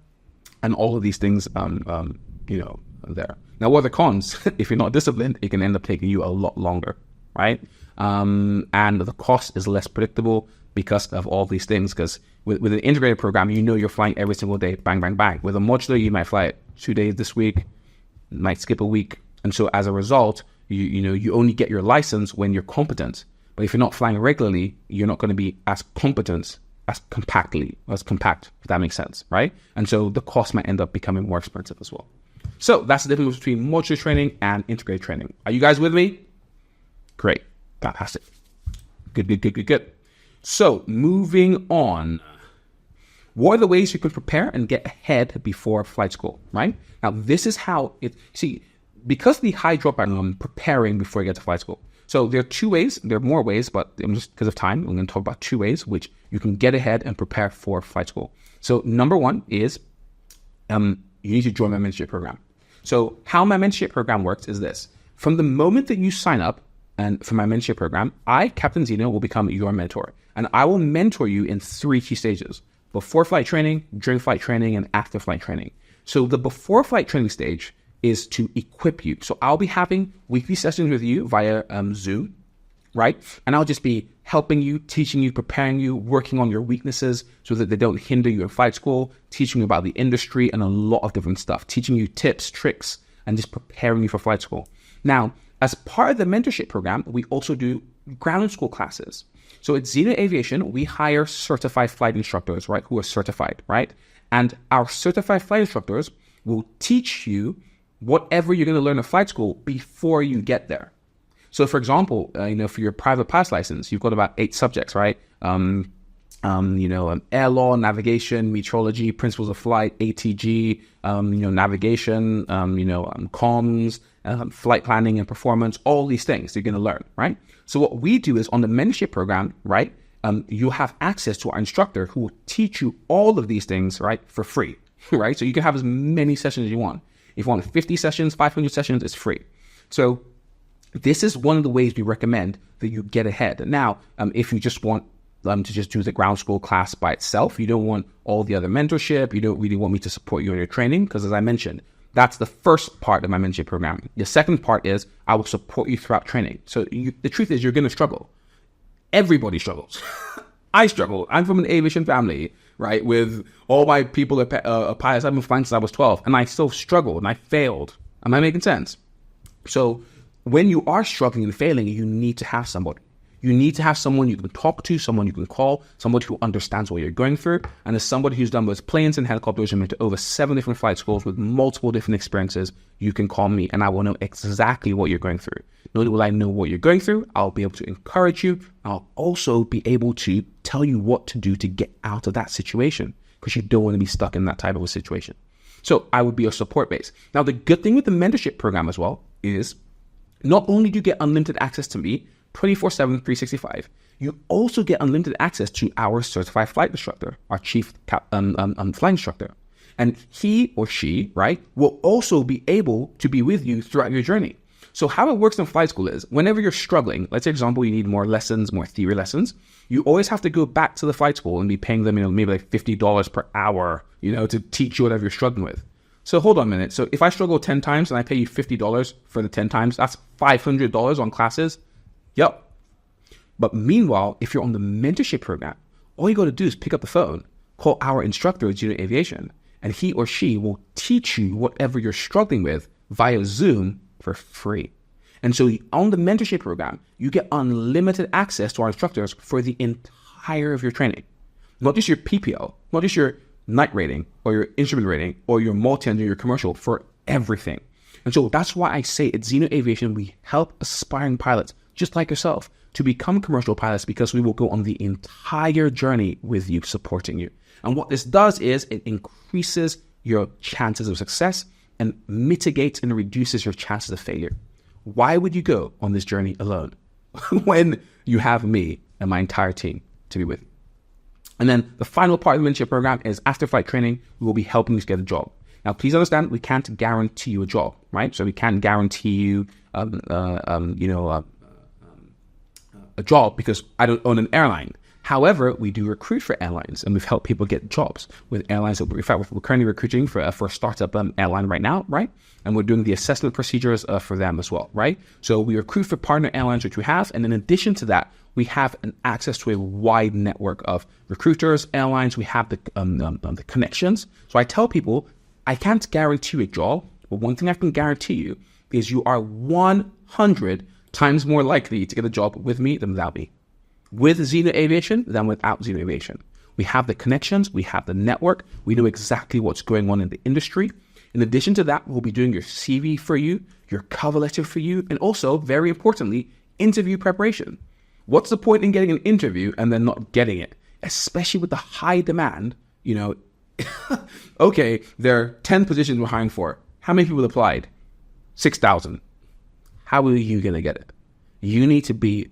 and all of these things, there. Now, what are the cons? If you're not disciplined, it can end up taking you a lot longer, right? And the cost is less predictable because of all these things. Because with an integrated program, you're flying every single day, bang, bang, bang. With a modular, you might fly 2 days this week, might skip a week. And so as a result, you only get your license when you're competent. But if you're not flying regularly, you're not going to be as competent as compact, if that makes sense, right? And so the cost might end up becoming more expensive as well. So that's the difference between modular training and integrated training. Are you guys with me? Great. Fantastic. Good. So moving on. What are the ways you can prepare and get ahead before flight school, right? Now, this is how because of the high dropout, preparing before you get to flight school. So there are 2 ways. There are more ways, but just because of time, I'm going to talk about 2 ways which you can get ahead and prepare for flight school. So number 1 is you need to join my mentorship program. So how my mentorship program works is this. From the moment that you sign up and for my mentorship program, I, Captain Zino, will become your mentor. And I will mentor you in 3 key stages: before flight training, during flight training, and after flight training. So the before flight training stage is to equip you. So I'll be having weekly sessions with you via Zoom, right? And I'll just be helping you, teaching you, preparing you, working on your weaknesses so that they don't hinder you in flight school, teaching you about the industry and a lot of different stuff, teaching you tips, tricks, and just preparing you for flight school. Now, as part of the mentorship program, we also do ground school classes. So at Zino Aviation, we hire certified flight instructors, right, who are certified, right? And our certified flight instructors will teach you whatever you're going to learn in flight school before you get there. So, for example, for your private pilot license, you've got about 8 subjects, right? Air law, navigation, meteorology, principles of flight, ATG, navigation, comms, flight planning and performance, all these things you're going to learn, right? So what we do is on the mentorship program, right? You have access to our instructor who will teach you all of these things, right, for free, right? So you can have as many sessions as you want. If you want 50 sessions, 500 sessions, it's free. So this is one of the ways we recommend that you get ahead. Now, if you just want to just do the ground school class by itself, you don't want all the other mentorship, you don't really want me to support you in your training, because as I mentioned, that's the first part of my mentorship program. The second part is I will support you throughout training. So the truth is you're going to struggle. Everybody struggles. I struggle. I'm from an aviation family, right? With all my people pilots. I've been flying since I was 12, and I still struggled and I failed, Am I making sense? So when you are struggling and failing, you need to have somebody. You need to have someone you can talk to, someone you can call, somebody who understands what you're going through. And as somebody who's done both planes and helicopters and been to over 7 different flight schools with multiple different experiences, you can call me and I will know exactly what you're going through. Not only will I know what you're going through, I'll be able to encourage you. I'll also be able to tell you what to do to get out of that situation, because you don't want to be stuck in that type of a situation. So I would be your support base. Now, the good thing with the mentorship program as well is not only do you get unlimited access to me 24/7, 365, you also get unlimited access to our certified flight instructor, our chief flight instructor. And he or she, right, will also be able to be with you throughout your journey. So how it works in flight school is whenever you're struggling, let's say, for example, you need more lessons, more theory lessons, you always have to go back to the flight school and be paying them, maybe like $50 per hour, to teach you whatever you're struggling with. So hold on a minute. So if I struggle 10 times and I pay you $50 for the 10 times, that's $500 on classes. Yep. But meanwhile, if you're on the mentorship program, all you got to do is pick up the phone, call our instructor at Zino Aviation, and he or she will teach you whatever you're struggling with via Zoom for free. And so on the mentorship program, you get unlimited access to our instructors for the entire of your training. Not just your PPL, not just your night rating or your instrument rating or your multi-engine, your commercial, for everything. And so that's why I say at Zino Aviation, we help aspiring pilots just like yourself to become commercial pilots, because we will go on the entire journey with you, supporting you. And what this does is it increases your chances of success and mitigates and reduces your chances of failure. Why would you go on this journey alone when you have me and my entire team to be with you? And then the final part of the mentorship program is after flight training, we will be helping you to get a job. Now, please understand, we can't guarantee you a job, right? So we can't guarantee you, a job, because I don't own an airline. However, we do recruit for airlines, and we've helped people get jobs with airlines. In fact, we're currently recruiting for a startup airline right now, right? And we're doing the assessment procedures for them as well, right? So we recruit for partner airlines, which we have. And in addition to that, we have an access to a wide network of recruiters, airlines. We have the connections. So I tell people, I can't guarantee you a job, but one thing I can guarantee you is you are 100 times more likely to get a job with me than without me. With Zino Aviation than without Zino Aviation. We have the connections, we have the network, we know exactly what's going on in the industry. In addition to that, we'll be doing your CV for you, your cover letter for you, and also, very importantly, interview preparation. What's the point in getting an interview and then not getting it? Especially with the high demand, okay, there are 10 positions we're hiring for. How many people applied? 6,000. How are you going to get it? You need to be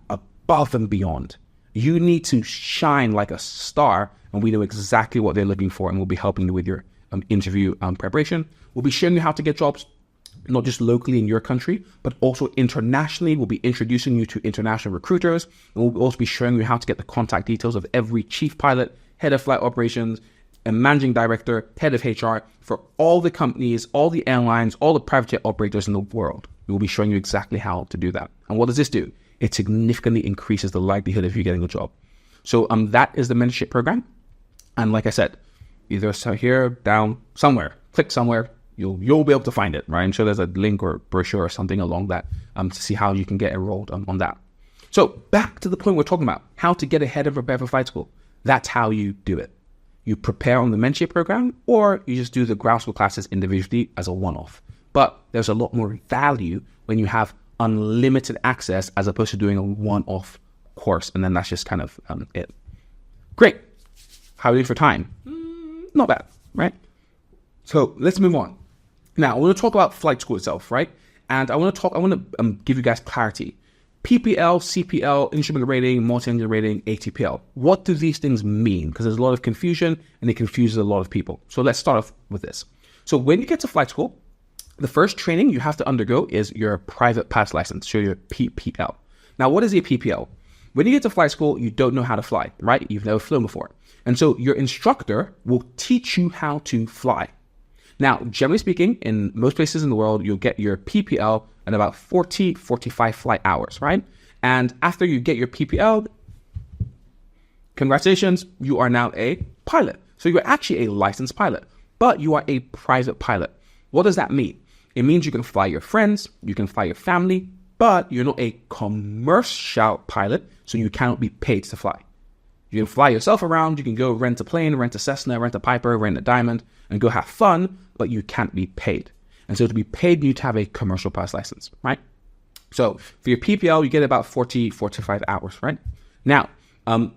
above and beyond. You need to shine like a star, and we know exactly what they're looking for, and we'll be helping you with your interview preparation. We'll be showing you how to get jobs, not just locally in your country, but also internationally. We'll be introducing you to international recruiters, and we'll also be showing you how to get the contact details of every chief pilot, head of flight operations, a managing director, head of HR for all the companies, all the airlines, all the private jet operators in the world. We will be showing you exactly how to do that. And what does this do? It significantly increases the likelihood of you getting a job. So that is the mentorship program. And like I said, either here, down, somewhere, click somewhere, you'll be able to find it, right? I'm sure there's a link or brochure or something along that to see how you can get enrolled on that. So back to the point we're talking about, how to get ahead and prepare for flight school. That's how you do it. You prepare on the mentorship program, or you just do the ground school classes individually as a one-off. But there's a lot more value when you have unlimited access as opposed to doing a one-off course. And then that's just kind of it. Great. How are we doing for time? Not bad, right? So let's move on. Now, I want to talk about flight school itself, right? And I want to give you guys clarity. PPL, CPL, instrument rating, multi-engine rating, ATPL. What do these things mean? Because there's a lot of confusion and it confuses a lot of people. So let's start off with this. So when you get to flight school, the first training you have to undergo is your private pilot's license, so your PPL. Now, what is a PPL? When you get to flight school, you don't know how to fly, right? You've never flown before. And so your instructor will teach you how to fly. Now, generally speaking, in most places in the world, you'll get your PPL in about 45 flight hours, right? And after you get your PPL, congratulations, you are now a pilot. So you're actually a licensed pilot, but you are a private pilot. What does that mean? It means you can fly your friends, you can fly your family, but you're not a commercial pilot, so you cannot be paid to fly. You can fly yourself around, you can go rent a plane, rent a Cessna, rent a Piper, rent a Diamond, and go have fun, but you can't be paid. And so to be paid, you need to have a commercial pilot's license, right? So for your PPL, you get about 45 hours, right? Now,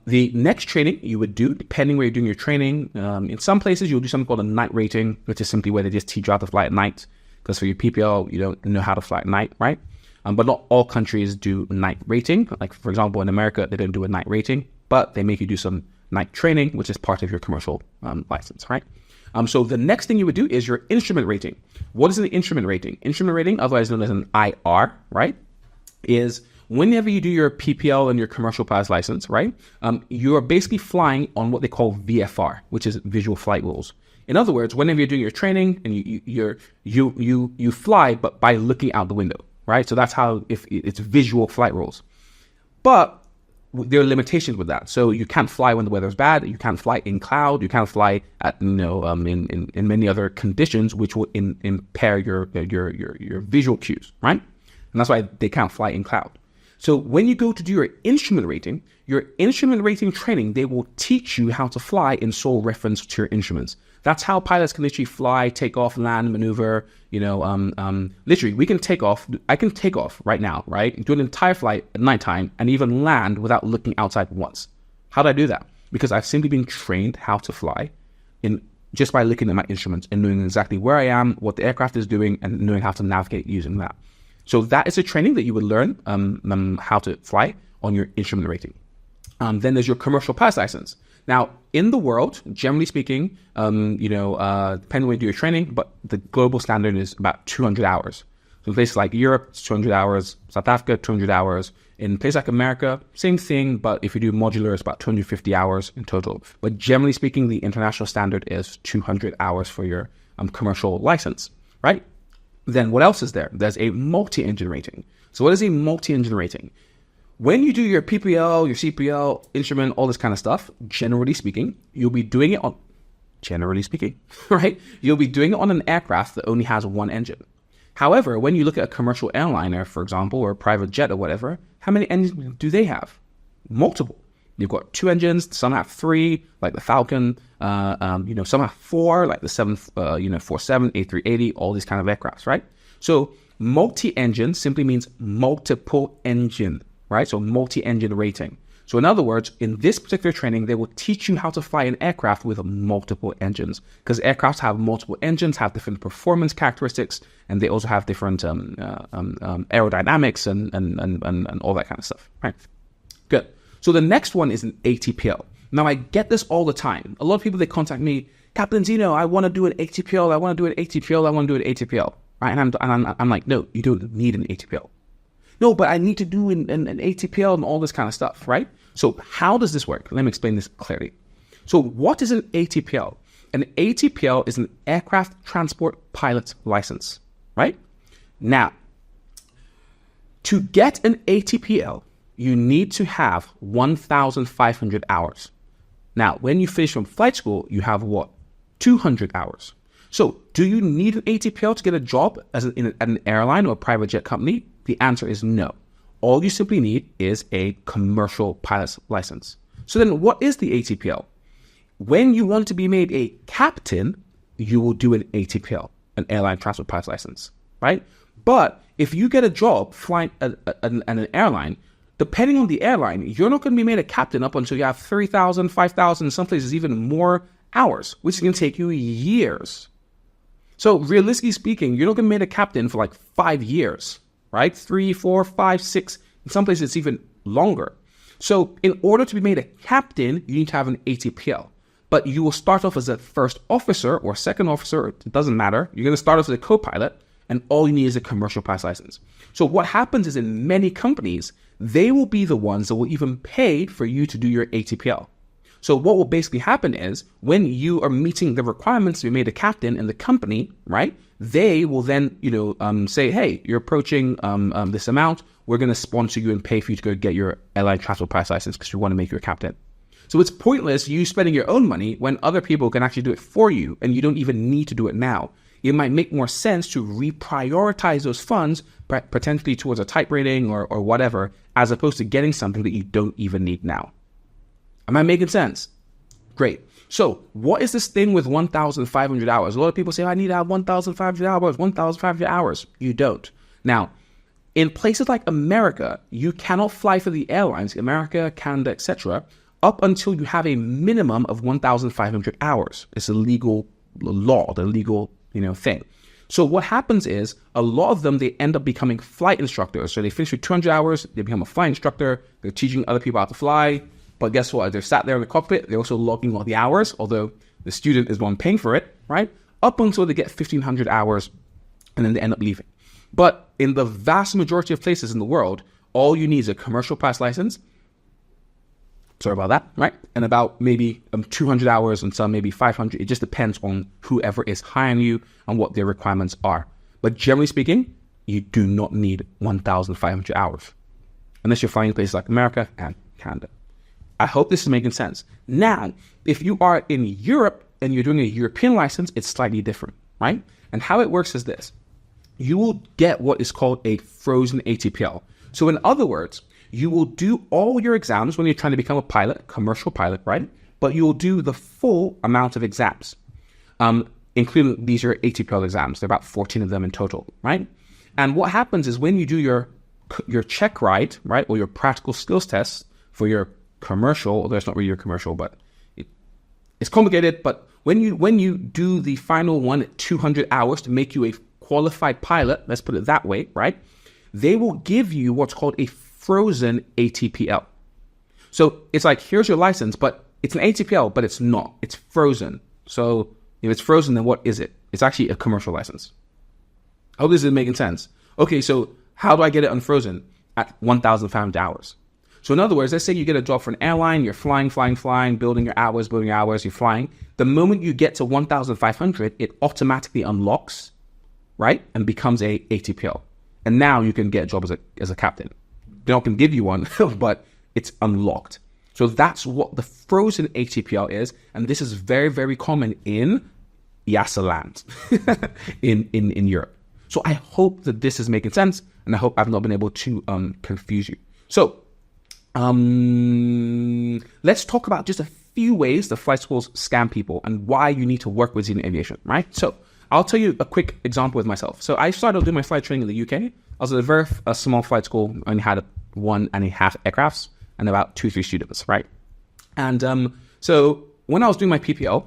the next training you would do, depending where you're doing your training, in some places you'll do something called a night rating, which is simply where they just teach you how to fly at night. Because for your PPL, you don't know how to fly at night, right? But not all countries do night rating. Like, for example, in America, they don't do a night rating, but they make you do some night training, which is part of your commercial license, right? So the next thing you would do is your instrument rating. What is an instrument rating? Instrument rating, otherwise known as an IR, right, is whenever you do your PPL and your commercial pilot's license, right, you are basically flying on what they call VFR, which is visual flight rules. In other words, whenever you're doing your training and you fly, but by looking out the window, right? So that's how, if it's visual flight rules. But there are limitations with that. So you can't fly when the weather's bad. You can't fly in cloud. You can't fly at in many other conditions, which will impair your visual cues, right? And that's why they can't fly in cloud. So when you go to do your instrument rating training, they will teach you how to fly in sole reference to your instruments. That's how pilots can literally fly, take off, land, maneuver, literally we can take off. I can take off right now, right? Do an entire flight at nighttime and even land without looking outside once. How do I do that? Because I've simply been trained how to fly just by looking at my instruments and knowing exactly where I am, what the aircraft is doing, and knowing how to navigate using that. So that is a training that you would learn how to fly on your instrument rating. Then there's your commercial pilot's license. Now, in the world, generally speaking, depending on where you do your training, but the global standard is about 200 hours. So in places like Europe, it's 200 hours. South Africa, 200 hours. In places like America, same thing, but if you do modular, it's about 250 hours in total. But generally speaking, the international standard is 200 hours for your commercial license, right? Then what else is there? There's a multi-engine rating. So what is a multi-engine rating? When you do your PPL, your CPL, instrument, all this kind of stuff, generally speaking, you'll be doing it on, right? You'll be doing it on an aircraft that only has one engine. However, when you look at a commercial airliner, for example, or a private jet or whatever, how many engines do they have? Multiple. You've got 2 engines, some have 3, like the Falcon, some have 4, like the 747, A380, all these kind of aircrafts, right? So multi-engine simply means multiple engine, right? So multi-engine rating. So in other words, in this particular training, they will teach you how to fly an aircraft with multiple engines, because aircraft have multiple engines, have different performance characteristics, and they also have different aerodynamics and all that kind of stuff, right? Good. So the next one is an ATPL. Now I get this all the time. A lot of people, they contact me, Captain Zino, I want to do an ATPL, I want to do an ATPL, I want to do an ATPL, right? And I'm like, no, you don't need an ATPL. No, but I need to do an ATPL and all this kind of stuff, right? So how does this work? Let me explain this clearly. So what is an ATPL? An ATPL is an aircraft transport pilot license, right? Now, to get an ATPL, you need to have 1,500 hours. Now, when you finish from flight school, you have what? 200 hours. So do you need an ATPL to get a job at an airline or a private jet company? The answer is no. All you simply need is a commercial pilot's license. So then what is the ATPL? When you want to be made a captain, you will do an ATPL, an airline transport pilot's license, right? But if you get a job flying at an airline, depending on the airline, you're not going to be made a captain up until you have 3,000, 5,000, in some places even more hours, which is going to take you years. So realistically speaking, you're not going to be made a captain for like 5 years, right? 3, 4, 5, 6. In some places, it's even longer. So in order to be made a captain, you need to have an ATPL. But you will start off as a first officer or second officer. It doesn't matter. You're going to start off as a co-pilot, and all you need is a commercial pilot's license. So what happens is in many companies, they will be the ones that will even pay for you to do your ATPL. So what will basically happen is when you are meeting the requirements to be made a captain in the company, right? They will then, say, hey, you're approaching this amount. We're going to sponsor you and pay for you to go get your airline transport pilot's license because we want to make you a captain. So it's pointless you spending your own money when other people can actually do it for you and you don't even need to do it now. it might make more sense to reprioritize those funds potentially towards a type rating or whatever, as opposed to getting something that you don't even need now. Am I making sense? Great. So what is this thing with 1,500 hours? A lot of people say, I need to have 1,500 hours, 1,500 hours. You don't. Now, in places like America, you cannot fly for the airlines, America, Canada, etc., up until you have a minimum of 1,500 hours. It's a legal law, the legal, thing. So what happens is a lot of them, they end up becoming flight instructors. So they finish with 200 hours, they become a flight instructor, they're teaching other people how to fly. But guess what? They're sat there in the cockpit, they're also logging all the hours, although the student is the one paying for it, right? Up until they get 1,500 hours, and then they end up leaving. But in the vast majority of places in the world, all you need is a commercial pilot's license. Sorry about that, right? And about maybe 200 hours and some maybe 500. It just depends on whoever is hiring you and what their requirements are. But generally speaking, you do not need 1,500 hours unless you're flying in places like America and Canada. I hope this is making sense. Now, if you are in Europe and you're doing a European license, it's slightly different, right? And how it works is this. You will get what is called a frozen ATPL. So in other words, you will do all your exams when you're trying to become a pilot, commercial pilot, right? But you will do the full amount of exams, including these are ATPL exams. There are about 14 of them in total, right? And what happens is when you do your check ride, right, or your practical skills test for your commercial, although it's not really your commercial, but it's complicated. But when you do the final one at 200 hours to make you a qualified pilot, let's put it that way, right? They will give you what's called a frozen ATPL. So it's like, here's your license, but it's an ATPL, but it's not. It's frozen. So if it's frozen, then what is it? It's actually a commercial license. I hope this is making sense. Okay, so how do I get it unfrozen at 1,500 hours? So in other words, let's say you get a job for an airline, you're flying, building your hours, you're flying. The moment you get to 1,500, it automatically unlocks, right? And becomes a ATPL. And now you can get a job as a captain. They're not going to give you one, but it's unlocked. So that's what the frozen ATPL is. And this is very, very common in EASA land in Europe. So I hope that this is making sense. And I hope I've not been able to confuse you. So let's talk about just a few ways the flight schools scam people and why you need to work with Zino Aviation, right? So I'll tell you a quick example with myself. So I started doing my flight training in the UK. I was at a very small flight school, only had 1.5 aircrafts and about 2-3 students, right? And so when I was doing my PPL,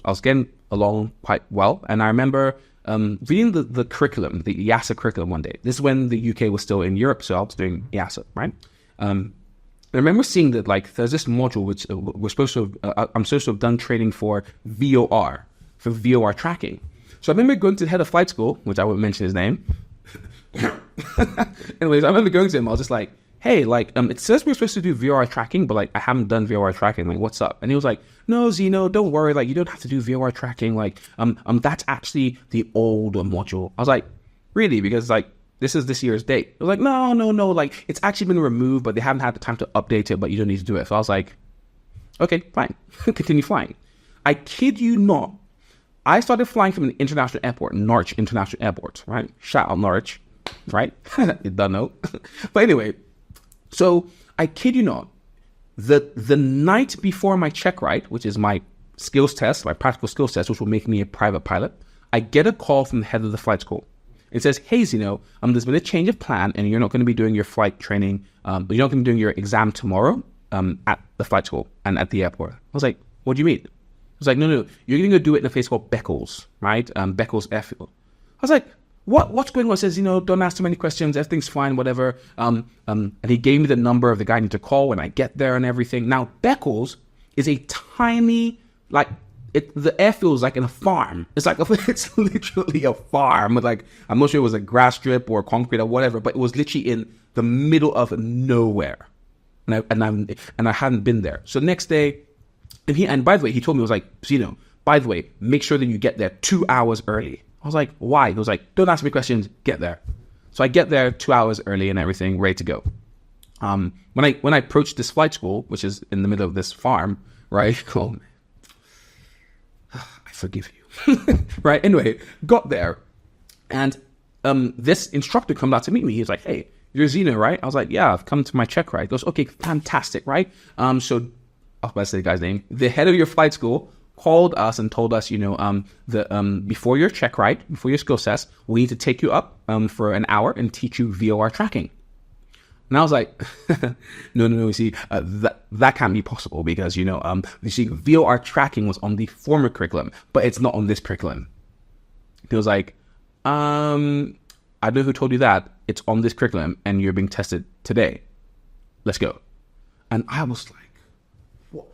I was getting along quite well. And I remember reading the curriculum, the EASA curriculum one day. This is when the UK was still in Europe, so I was doing EASA, right? I remember seeing that there's this module which I'm supposed to have done training for VOR tracking. So I remember going to the head of flight school, which I won't mention his name. Anyways, I remember going to him. I was just like, hey, it says we're supposed to do VOR tracking, but I haven't done VOR tracking. What's up? And he was like, no, Zino, don't worry. You don't have to do VOR tracking. That's actually the old module. I was like, really? Because this is this year's date. I was like, no. It's actually been removed, but they haven't had the time to update it, but you don't need to do it. So I was like, okay, fine. Continue flying. I kid you not. I started flying from an international airport, Norwich International Airport, right? Shout out Norwich, right? You don't know. But anyway, so I kid you not, the night before my check ride, which is my skills test, my practical skills test, which will make me a private pilot, I get a call from the head of the flight school. It says, hey, Zino, there's been a change of plan and you're not going to be doing your flight training, you're not going to be doing your exam tomorrow at the flight school and at the airport. I was like, what do you mean? I was like, no, you're going to go do it in a place called Beccles, right? Beccles Airfield. I was like, what's going on? It says, don't ask too many questions. Everything's fine, whatever. And he gave me the number of the guy I need to call when I get there and everything. Now, Beccles is a tiny, the airfield is in a farm. It's it's literally a farm with I'm not sure it was a grass strip or concrete or whatever, but it was literally in the middle of nowhere. And I hadn't been there. So next day, and by the way, he told me, he was like, Zino, by the way, make sure that you get there 2 hours early. I was like, why? He was like, don't ask me questions, get there. So I get there 2 hours early and everything, ready to go. When I approached this flight school, which is in the middle of this farm, right? Oh, man. I forgive you. right? Anyway, got there, and this instructor comes out to meet me. He's like, "Hey, you're Zino, right?" I was like, "Yeah, I've come to my check ride." He goes, "Okay, fantastic, right?" So I was about to say the guy's name. The head of your flight school called us and told us, before your check ride, before your skill test, we need to take you up for an hour and teach you VOR tracking. And I was like, no, you see, that can't be possible because, you see, VOR tracking was on the former curriculum, but it's not on this curriculum. He was like, I don't know who told you that. It's on this curriculum and you're being tested today. Let's go. And I was like,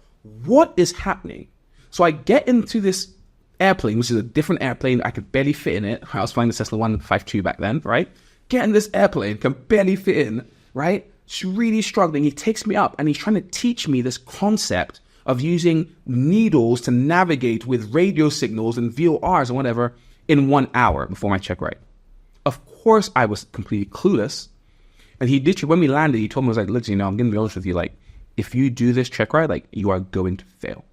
what is happening? So I get into this airplane, which is a different airplane. I could barely fit in it. I was flying the Cessna 152 back then, right? Get in this airplane, can barely fit in. Right? It's really struggling. He takes me up and he's trying to teach me this concept of using needles to navigate with radio signals and VORs and whatever in 1 hour before my check ride. Of course, I was completely clueless. And he did, when we landed, he told me, I was like, listen, I'm going to be honest with you. Like, if you do this check ride, like, you are going to fail.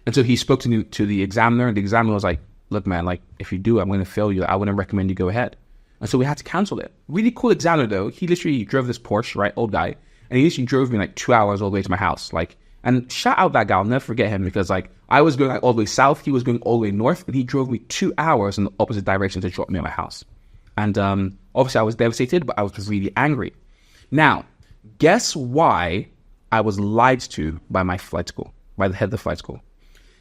And so he spoke to the examiner, and the examiner was like, look, man, like, if you do, I'm going to fail you. I wouldn't recommend you go ahead. And so we had to cancel it. Really cool examiner though. He literally drove this Porsche, right? Old guy. And he literally drove me like 2 hours all the way to my house. Like, and shout out that guy. I'll never forget him because like I was going like all the way south. He was going all the way north and he drove me 2 hours in the opposite direction to drop me at my house. And obviously I was devastated, but I was really angry. Now, guess why I was lied to by my flight school, by the head of the flight school?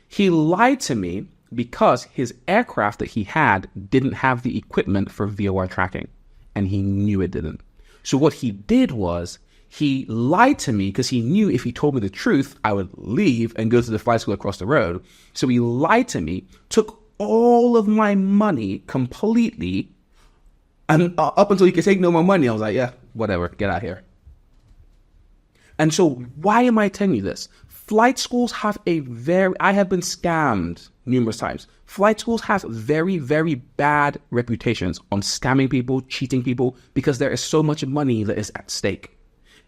He lied to me because his aircraft that he had didn't have the equipment for VOR tracking, and he knew it didn't. So what he did was he lied to me because he knew if he told me the truth, I would leave and go to the flight school across the road. So he lied to me, took all of my money completely, and up until he could take no more money, I was like, yeah, whatever, get out of here. And so why am I telling you this? Flight schools have I have been scammed numerous times. Flight schools have very, very bad reputations on scamming people, cheating people, because there is so much money that is at stake.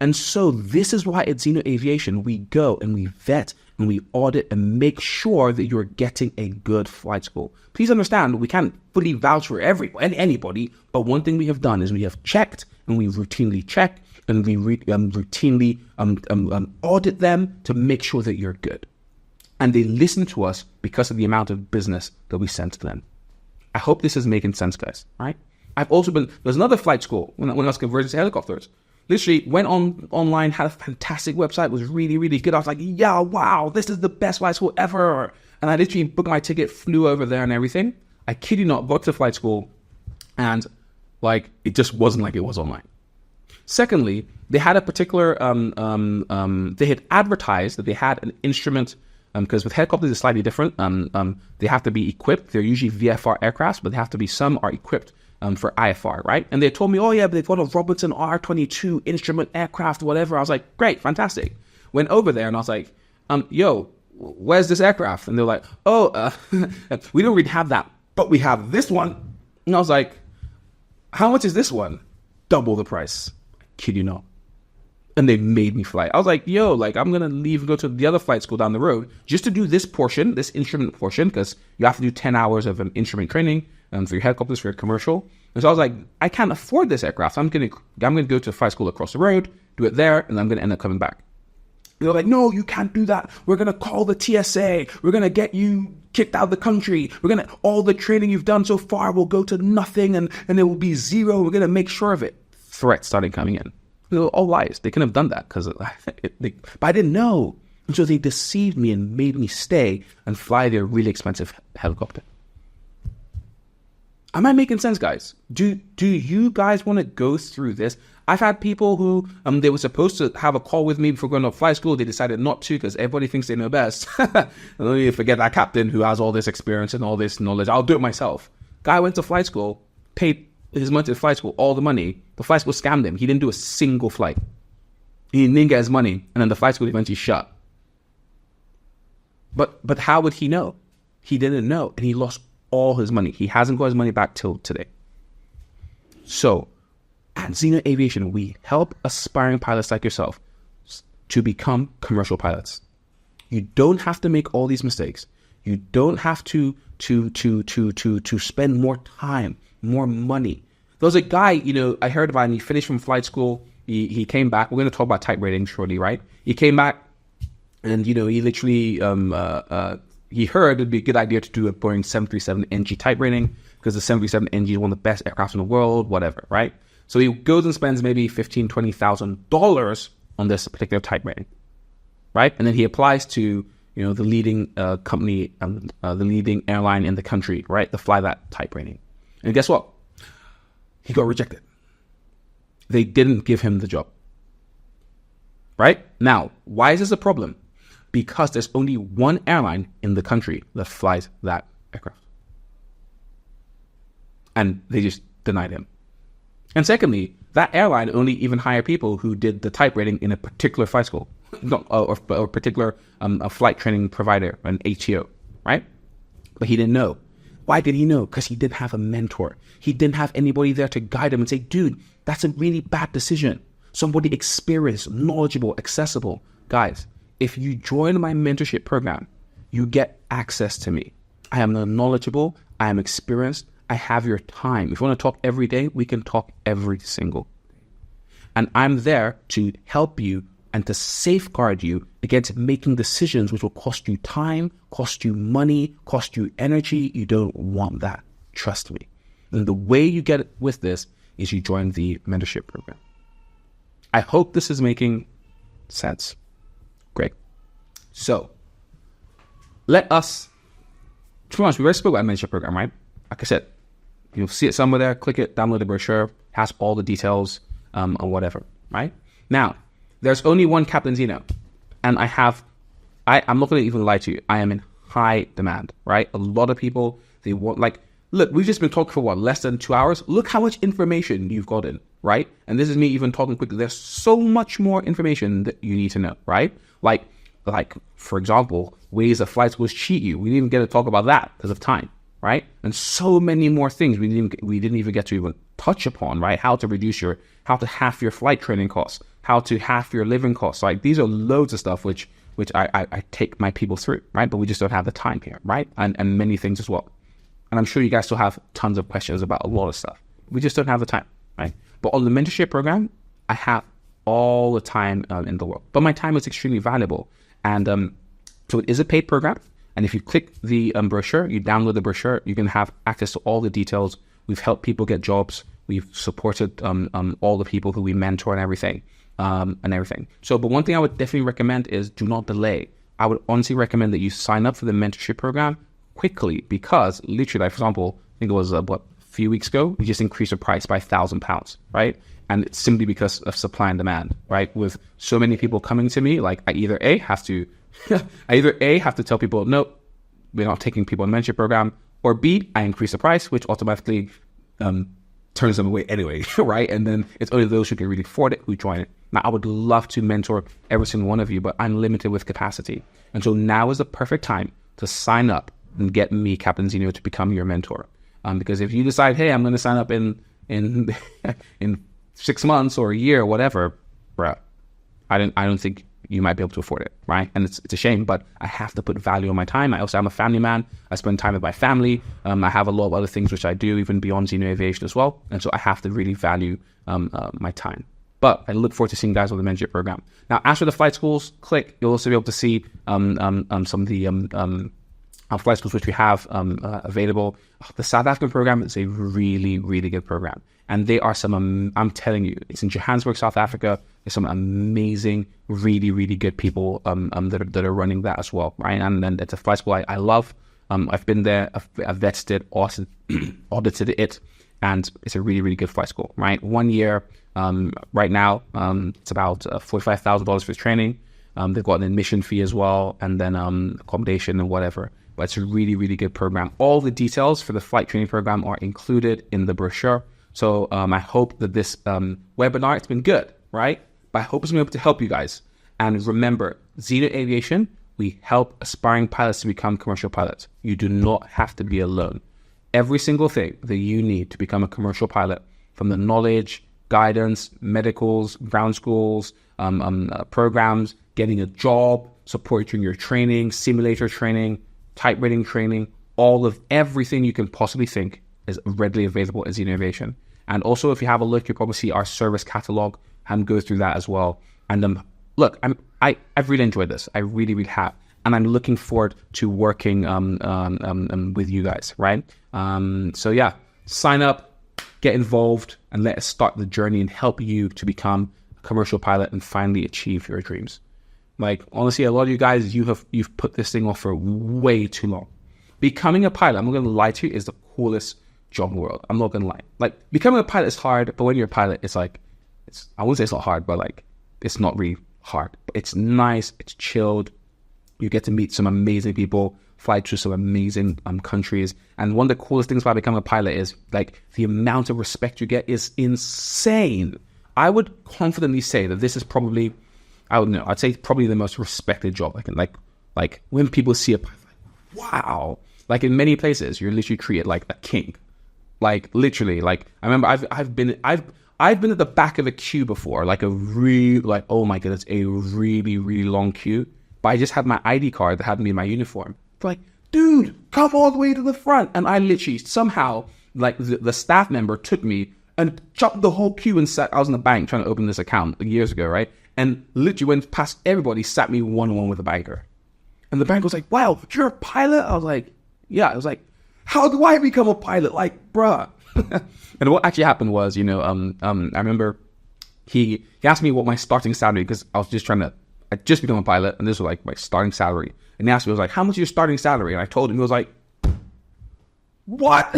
And so this is why at Zino Aviation, we go and we vet and we audit and make sure that you're getting a good flight school. Please understand, we can't fully vouch for anybody, but one thing we have done is we have checked and we routinely check and we routinely audit them to make sure that you're good. And they listen to us because of the amount of business that we send to them. I hope this is making sense, guys, right? I've also there's another flight school when I was converted to helicopters. Literally went online, had a fantastic website, was really, really good. I was like, yeah, wow, this is the best flight school ever. And I literally booked my ticket, flew over there and everything. I kid you not, got to the flight school and like, it just wasn't like it was online. Secondly, they had a particular, they had advertised that they had an instrument, because with helicopters it's slightly different. They have to be equipped. They're usually VFR aircrafts, but they have to be, some are equipped for IFR, right? And they told me, oh yeah, but they've got a Robinson R-22 instrument aircraft, whatever. I was like, great, fantastic. Went over there and I was like, yo, where's this aircraft? And they're like, oh, we don't really have that, but we have this one. And I was like, how much is this one? Double the price. Kid you not. And they made me fly. I was like, yo, like I'm going to leave and go to the other flight school down the road just to do this portion, this instrument portion, because you have to do 10 hours of an instrument training for your helicopters, for your commercial. And so I was like, I can't afford this aircraft. I'm going to go to a flight school across the road, do it there, and I'm going to end up coming back. They're like, no, you can't do that. We're going to call the TSA. We're going to get you kicked out of the country. All the training you've done so far will go to nothing and it will be zero. We're going to make sure of it. Threats started coming in. They were all lies. They couldn't have done that but I didn't know. And so they deceived me and made me stay and fly their really expensive helicopter. Am I making sense, guys? Do you guys want to go through this? I've had people who they were supposed to have a call with me before going to flight school. They decided not to because everybody thinks they know best. And don't even forget that captain who has all this experience and all this knowledge. I'll do it myself. Guy went to flight school, paid his money to flight school, all the money. The flight school scammed him. He didn't do a single flight. He didn't get his money, and then the flight school eventually shut. But how would he know? He didn't know, and he lost all his money. He hasn't got his money back till today. So, at Zino Aviation, we help aspiring pilots like yourself to become commercial pilots. You don't have to make all these mistakes. You don't have to spend more time, more money. There was a guy, I heard about him. He finished from flight school. He came back. We're going to talk about type rating shortly, right? He came back and, he literally, he heard it'd be a good idea to do a Boeing 737 NG type rating because the 737 NG is one of the best aircraft in the world, whatever, right? So he goes and spends maybe $15,000, $20,000 on this particular type rating, right? And then he applies to, the leading company, the leading airline in the country, right? To fly that type rating. And guess what? He got rejected. They didn't give him the job, right? Now, why is this a problem? Because there's only one airline in the country that flies that aircraft. And they just denied him. And secondly, that airline only even hired people who did the type rating in a particular flight school, or particular a flight training provider, an ATO, right? But he didn't know. Why did he know? Because he didn't have a mentor. He didn't have anybody there to guide him and say, dude, that's a really bad decision. Somebody experienced, knowledgeable, accessible. Guys, if you join my mentorship program, you get access to me. I am knowledgeable. I am experienced. I have your time. If you want to talk every day, we can talk every single day. And I'm there to help you and to safeguard you against making decisions which will cost you time, cost you money, cost you energy. You don't want that. Trust me. And the way you get it with this is you join the mentorship program. I hope this is making sense. Great. So let us, to be honest, we already spoke about the mentorship program, right? Like I said, you'll see it somewhere there. Click it, download the brochure, has all the details or whatever, right? Now, there's only one Captain Zino, and I'm not going to even lie to you. I am in high demand, right? A lot of people, they want, look, we've just been talking for less than 2 hours. Look how much information you've gotten, right? And this is me even talking quickly. There's so much more information that you need to know, right? Like for example, ways that flight schools cheat you. We didn't even get to talk about that because of time, right? And so many more things we didn't even get to even touch upon, right? How to half your flight training costs, how to half your living costs. Like these are loads of stuff which I take my people through, right? But we just don't have the time here, right? And many things as well. And I'm sure you guys still have tons of questions about a lot of stuff. We just don't have the time, right? But on the mentorship program, I have all the time in the world. But my time is extremely valuable. And so it is a paid program. And if you click the brochure, you download the brochure, you can have access to all the details. We've helped people get jobs. We've supported all the people who we mentor and everything. So, but one thing I would definitely recommend is do not delay. I would honestly recommend that you sign up for the mentorship program quickly, because literally, like, for example, I think it was a few weeks ago, we just increased the price by £1,000, right? And it's simply because of supply and demand, right? With so many people coming to me, like I either have to tell people, no, we're not taking people on the mentorship program, or B, I increase the price, which automatically turns them away anyway, right? And then it's only those who can really afford it who join it. Now, I would love to mentor every single one of you, but I'm limited with capacity. And so now is the perfect time to sign up and get me, Captain Zino, to become your mentor. Because if you decide, hey, I'm going to sign up in 6 months or a year or whatever, bro, I don't think you might be able to afford it, right? And it's a shame, but I have to put value on my time. I'm a family man. I spend time with my family. I have a lot of other things which I do, even beyond Zino Aviation as well. And so I have to really value my time. But I look forward to seeing you guys on the mentorship program. Now, after the flight schools, click. You'll also be able to see some of the flight schools which we have available. The South African program is a really, really good program. And they are I'm telling you, it's in Johannesburg, South Africa. There's some amazing, really, really good people that are running that as well, right? And it's a flight school I love. I've been there, I've vetted it, audited it, and it's a really, really good flight school, right? 1 year, right now, it's about $45,000 for training. They've got an admission fee as well, and then accommodation and whatever. But it's a really, really good program. All the details for the flight training program are included in the brochure. So I hope that this webinar, it's been good, right? But I hope it's been able to help you guys. And remember, Zino Aviation, we help aspiring pilots to become commercial pilots. You do not have to be alone. Every single thing that you need to become a commercial pilot, from the knowledge, guidance, medicals, ground schools, programs, getting a job, supporting your training, simulator training, type rating training, all of everything you can possibly think is readily available at Zino Aviation. And also, if you have a look, you'll probably see our service catalog and go through that as well. And look, I've really enjoyed this. I really, really have. And I'm looking forward to working with you guys, right? So yeah, sign up, get involved, and let us start the journey and help you to become a commercial pilot and finally achieve your dreams. Like, honestly, a lot of you guys, you've put this thing off for way too long. Becoming a pilot, I'm not going to lie to you, is the coolest job in the world. I'm not going to lie. Like, becoming a pilot is hard, but when you're a pilot, it's like, I wouldn't say it's not hard, but like, it's not really hard. It's nice, it's chilled. You get to meet some amazing people, fly through some amazing countries. And one of the coolest things about becoming a pilot is like the amount of respect you get is insane. I would confidently say that this is probably, I'd say probably the most respected job. Like when people see a pilot, like, wow. Like in many places, you're literally treated like a king. Like literally, like I remember I've been at the back of a queue before, like oh my goodness, a really, really long queue. But I just had my ID card that had me in my uniform. They're like, dude, come all the way to the front. And I literally somehow, like the staff member took me and chopped the whole queue and sat. I was in the bank trying to open this account years ago, right? And literally went past everybody, sat me one-on-one with the banker. And the banker was like, wow, you're a pilot? I was like, yeah. I was like, how do I become a pilot? Like, bruh. And what actually happened was, I remember he asked me what my starting salary, because I just become a pilot, and this was like my starting salary. And he asked me, how much is your starting salary? And I told him, he was like, what?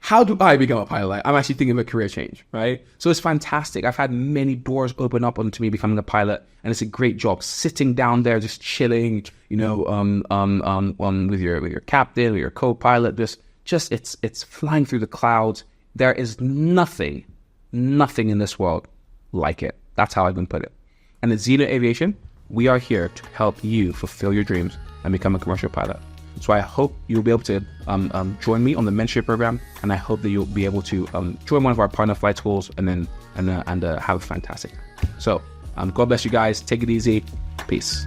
How do I become a pilot? I'm actually thinking of a career change, right? So it's fantastic. I've had many doors open up onto me becoming a pilot, and it's a great job. Sitting down there, just chilling, with your captain, with your co-pilot, it's flying through the clouds. There is nothing in this world like it. That's how I can put it. And at Zino Aviation, we are here to help you fulfill your dreams and become a commercial pilot. So I hope you'll be able to join me on the mentorship program, and I hope that you'll be able to join one of our partner flight schools and have a fantastic time. So God bless you guys. Take it easy. Peace.